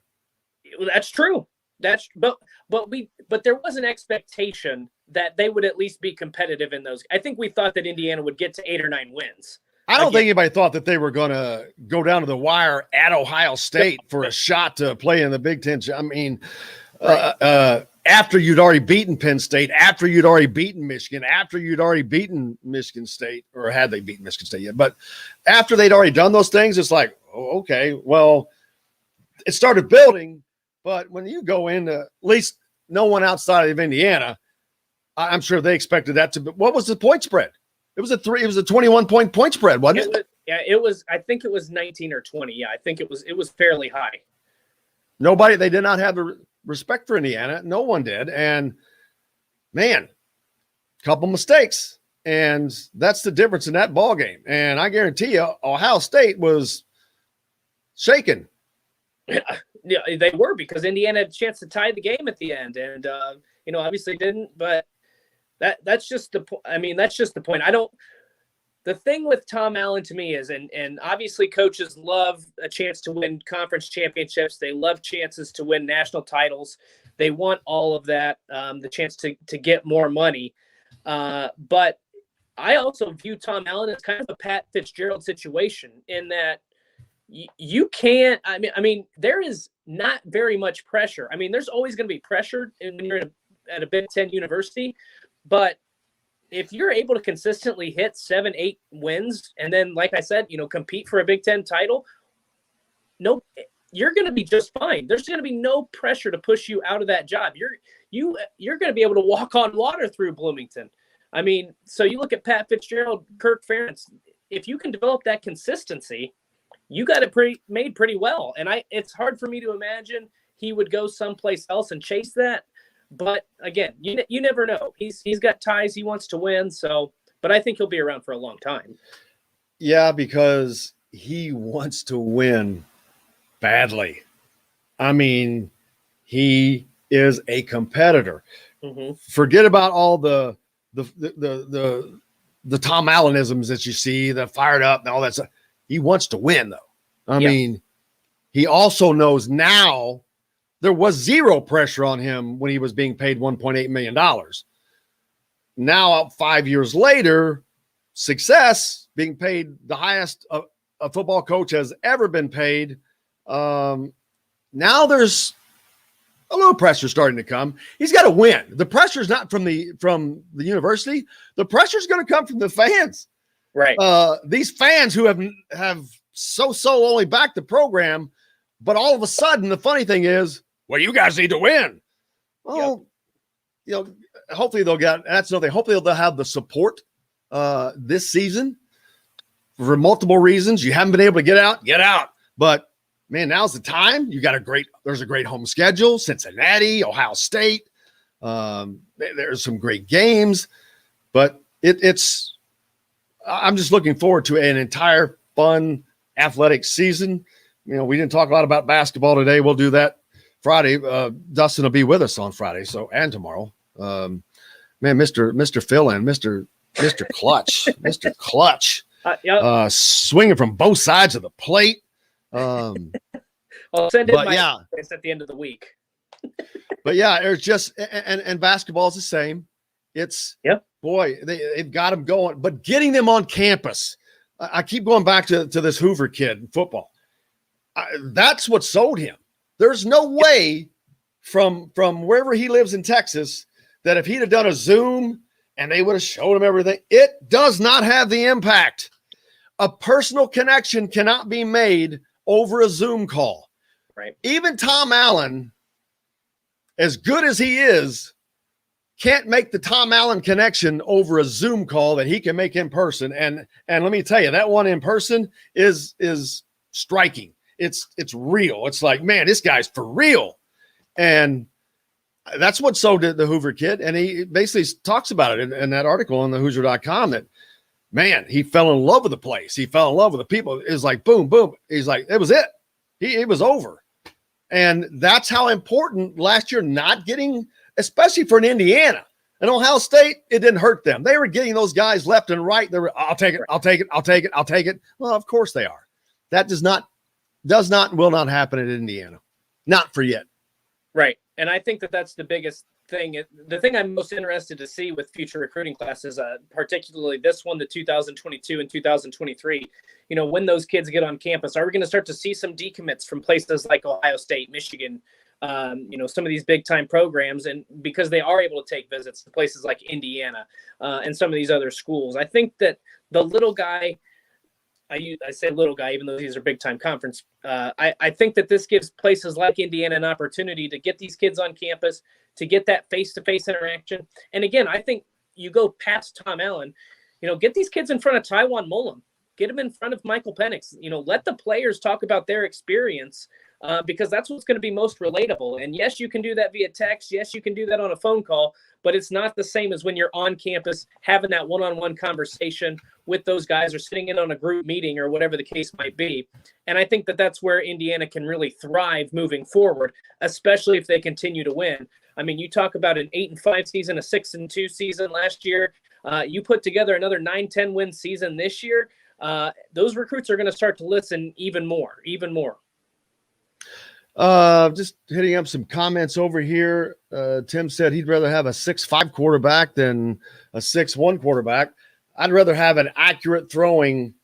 [SPEAKER 9] That's true. But there was an expectation that they would at least be competitive in those. I think we thought that Indiana would get to 8 or 9 wins.
[SPEAKER 4] I don't think anybody thought that they were going to go down to the wire at Ohio State for a shot to play in the Big Ten. I mean, after you'd already beaten Penn State, after you'd already beaten Michigan, after you'd already beaten Michigan State, or had they beaten Michigan State yet? But after they'd already done those things, it's like, oh, okay, well, it started building. But when you go into, at least no one outside of Indiana, I'm sure they expected that to be. What was the point spread? It was a 21-point spread, wasn't it?
[SPEAKER 9] It was. I think it was 19 or 20. Yeah, I think it was fairly high.
[SPEAKER 4] They did not have the respect for Indiana. No one did. And man, couple mistakes. And that's the difference in that ball game. And I guarantee you, Ohio State was shaken.
[SPEAKER 9] Yeah, they were, because Indiana had a chance to tie the game at the end, and obviously didn't. But that's just the point. I mean, that's just the point. The thing with Tom Allen to me is, and obviously coaches love a chance to win conference championships. They love chances to win national titles. They want all of that, the chance to get more money. But I also view Tom Allen as kind of a Pat Fitzgerald situation in that you can't. I mean, there is not very much pressure. I mean, there's always going to be pressure when you're at a Big Ten university, but if you're able to consistently hit 7-8 wins, and then, like I said, compete for a Big Ten title, you're going to be just fine. There's going to be no pressure to push you out of that job. You're going to be able to walk on water through Bloomington. I mean, so you look at Pat Fitzgerald, Kirk Ferentz. if you can develop that consistency, you got it made pretty well. And it's hard for me to imagine he would go someplace else and chase that. But again, you never know. He's got ties. He wants to win. So, but I think he'll be around for a long time.
[SPEAKER 4] Yeah, because he wants to win badly. I mean, he is a competitor.
[SPEAKER 9] Mm-hmm.
[SPEAKER 4] Forget about all the Tom Allenisms that you see, the fired up and all that stuff. He wants to win, though. I mean, he also knows now there was zero pressure on him when he was being paid $1.8 million. Now, 5 years later, success, being paid the highest a football coach has ever been paid. Now there's a little pressure starting to come. He's got to win. The pressure is not from the university. The pressure is going to come from the fans.
[SPEAKER 9] Right.
[SPEAKER 4] These fans who have so only backed the program, but all of a sudden the funny thing is, well, you guys need to win. Well, hopefully they'll get. That's another thing. Hopefully they'll have the support this season for multiple reasons. You haven't been able to get out. But man, now's the time. There's a great home schedule. Cincinnati, Ohio State. There's some great games, but I'm just looking forward to an entire fun athletic season. We didn't talk a lot about basketball today. We'll do that Friday. Dustin will be with us on Friday, and tomorrow. Man, Mr. Fill-in, Mr. Clutch, Mr. Clutch, swinging from both sides of the plate.
[SPEAKER 9] I'll send in my at the end of the week.
[SPEAKER 4] But yeah, there's just and basketball is the same. It's boy, they've got them going, but getting them on campus. I keep going back to this Hoover kid in football. That's what sold him. There's no way from wherever he lives in Texas that if he'd have done a Zoom and they would have showed him everything, it does not have the impact. A personal connection cannot be made over a Zoom call.
[SPEAKER 9] Right. Even
[SPEAKER 4] Tom Allen, as good as he is, can't make the Tom Allen connection over a Zoom call that he can make in person. And let me tell you, that one in person is striking. It's real. It's like, man, this guy's for real. And that's what sold the Hoover kid. And he basically talks about it in that article on the Hoosier.com that, man, he fell in love with the place. He fell in love with the people. It was like, boom, boom. He's like, it was it. It was over. And that's how important last year not getting, especially for an Indiana. And Ohio State, it didn't hurt them. They were getting those guys left and right. They were, I'll take it. Well, of course they are. That will not happen at Indiana. Not for yet.
[SPEAKER 9] Right. And I think that's the biggest thing. The thing I'm most interested to see with future recruiting classes, particularly this one, the 2022 and 2023, when those kids get on campus, are we going to start to see some decommits from places like Ohio State, Michigan, some of these big time programs, and because they are able to take visits to places like Indiana and some of these other schools. I think that the little guy, I say little guy, even though these are big time conference. I think that this gives places like Indiana an opportunity to get these kids on campus, to get that face-to-face interaction. And again, I think you go past Tom Allen, get these kids in front of Tywan Mullen, get them in front of Michael Penix, let the players talk about their experience because that's what's going to be most relatable. And yes, you can do that via text. Yes, you can do that on a phone call, but it's not the same as when you're on campus having that one-on-one conversation with those guys or sitting in on a group meeting or whatever the case might be. And I think that that's where Indiana can really thrive moving forward, especially if they continue to win. I mean, you talk about an 8-5 season, a 6-2 season last year. You put together another 9-10 win season this year. Those recruits are going to start to listen even more.
[SPEAKER 4] Just hitting up some comments over here. Tim said he'd rather have a 6'5 quarterback than a 6'1 quarterback. I'd rather have an accurate throwing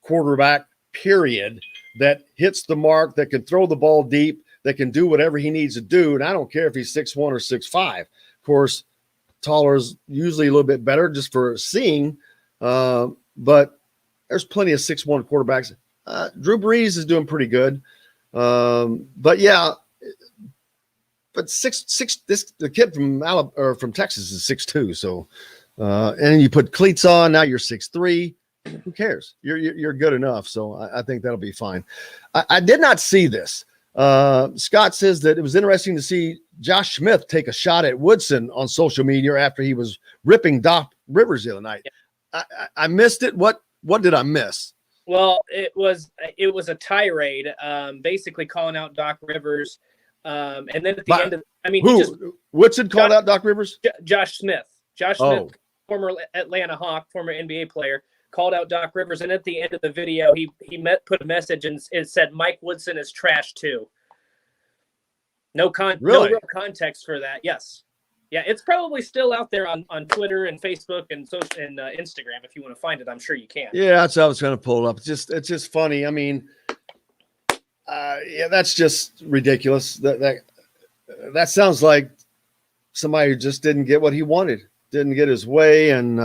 [SPEAKER 4] quarterback, period, that hits the mark, that can throw the ball deep, that can do whatever he needs to do. And I don't care if he's 6'1 or 6'5. Of course, taller is usually a little bit better just for seeing. But there's plenty of 6'1 quarterbacks. Drew Brees is doing pretty good. But yeah, but the kid from Texas is 6'2". So, and you put cleats on, now you're 6'3". Who cares? You're good enough. So I think that'll be fine. I did not see this. Scott says that it was interesting to see Josh Smith take a shot at Woodson on social media after he was ripping Doc Rivers the other night. Yeah. I missed it. What did I miss?
[SPEAKER 9] Well, it was a tirade, basically calling out Doc Rivers. And then at the end of,
[SPEAKER 4] Woodson called out Doc Rivers?
[SPEAKER 9] Josh Smith. Josh Smith, former Atlanta Hawk, former NBA player, called out Doc Rivers. And at the end of the video, he put a message and it said, Mike Woodson is trash too. No real context for that. Yes. Yeah, it's probably still out there on Twitter and Facebook and Instagram. If you want to find it, I'm sure you can.
[SPEAKER 4] Yeah, that's how I was going to pull it up. It's just funny. I mean, that's just ridiculous. That sounds like somebody who just didn't get what he wanted, didn't get his way, and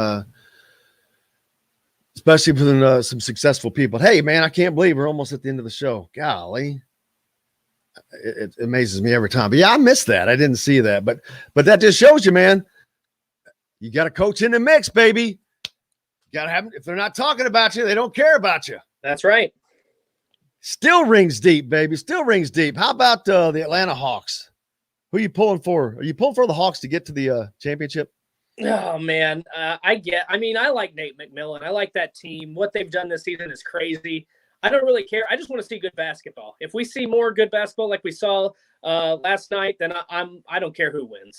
[SPEAKER 4] especially with some successful people. Hey, man, I can't believe we're almost at the end of the show. Golly. It amazes me every time. But yeah, I missed that. I didn't see that. But that just shows you, man, you got a coach in the mix, baby. You got to have them. If they're not talking about you, they don't care about you.
[SPEAKER 9] That's right.
[SPEAKER 4] Still rings deep, baby. Still rings deep. How about the Atlanta Hawks? Who are you pulling for? Are you pulling for the Hawks to get to the championship?
[SPEAKER 9] Oh, man. I like Nate McMillan. I like that team. What they've done this season is crazy. I don't really care. I just want to see good basketball. If we see more good basketball like we saw last night, then I don't care who wins.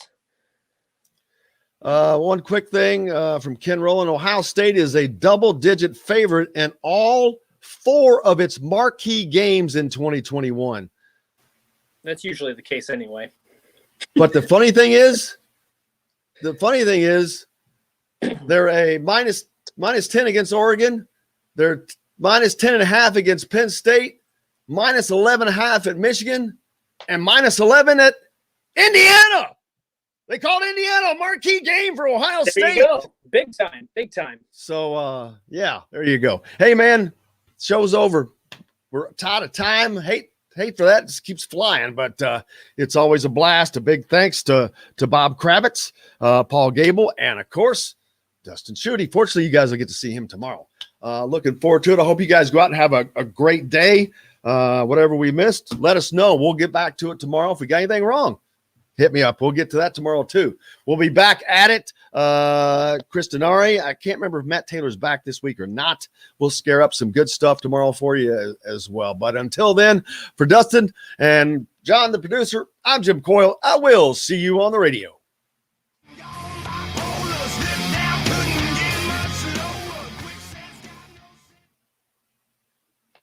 [SPEAKER 4] One quick thing from Ken Rowland. Ohio State is a double-digit favorite in all 4 of its marquee games in 2021.
[SPEAKER 9] That's usually the case anyway.
[SPEAKER 4] But the funny thing is, they're a minus 10 against Oregon. They're minus 10.5 against Penn State, minus 11.5 at Michigan, and minus 11 at Indiana. They called Indiana a marquee game for Ohio State.
[SPEAKER 9] There you go. Big time.
[SPEAKER 4] So, yeah, there you go. Hey, man, show's over. We're out of time. Hate for that. It just keeps flying, but it's always a blast. A big thanks to Bob Kravitz, Paul Gable, and, of course, Dustin Schutte. Fortunately, you guys will get to see him tomorrow. Looking forward to it. I hope you guys go out and have a great day. Whatever we missed, let us know. We'll get back to it tomorrow. If we got anything wrong, hit me up. We'll get to that tomorrow too. We'll be back at it. Chris Denari. I can't remember if Matt Taylor's back this week or not. We'll scare up some good stuff tomorrow for you as well. But until then, for Dustin and John, the producer, I'm Jim Coyle. I will see you on the radio.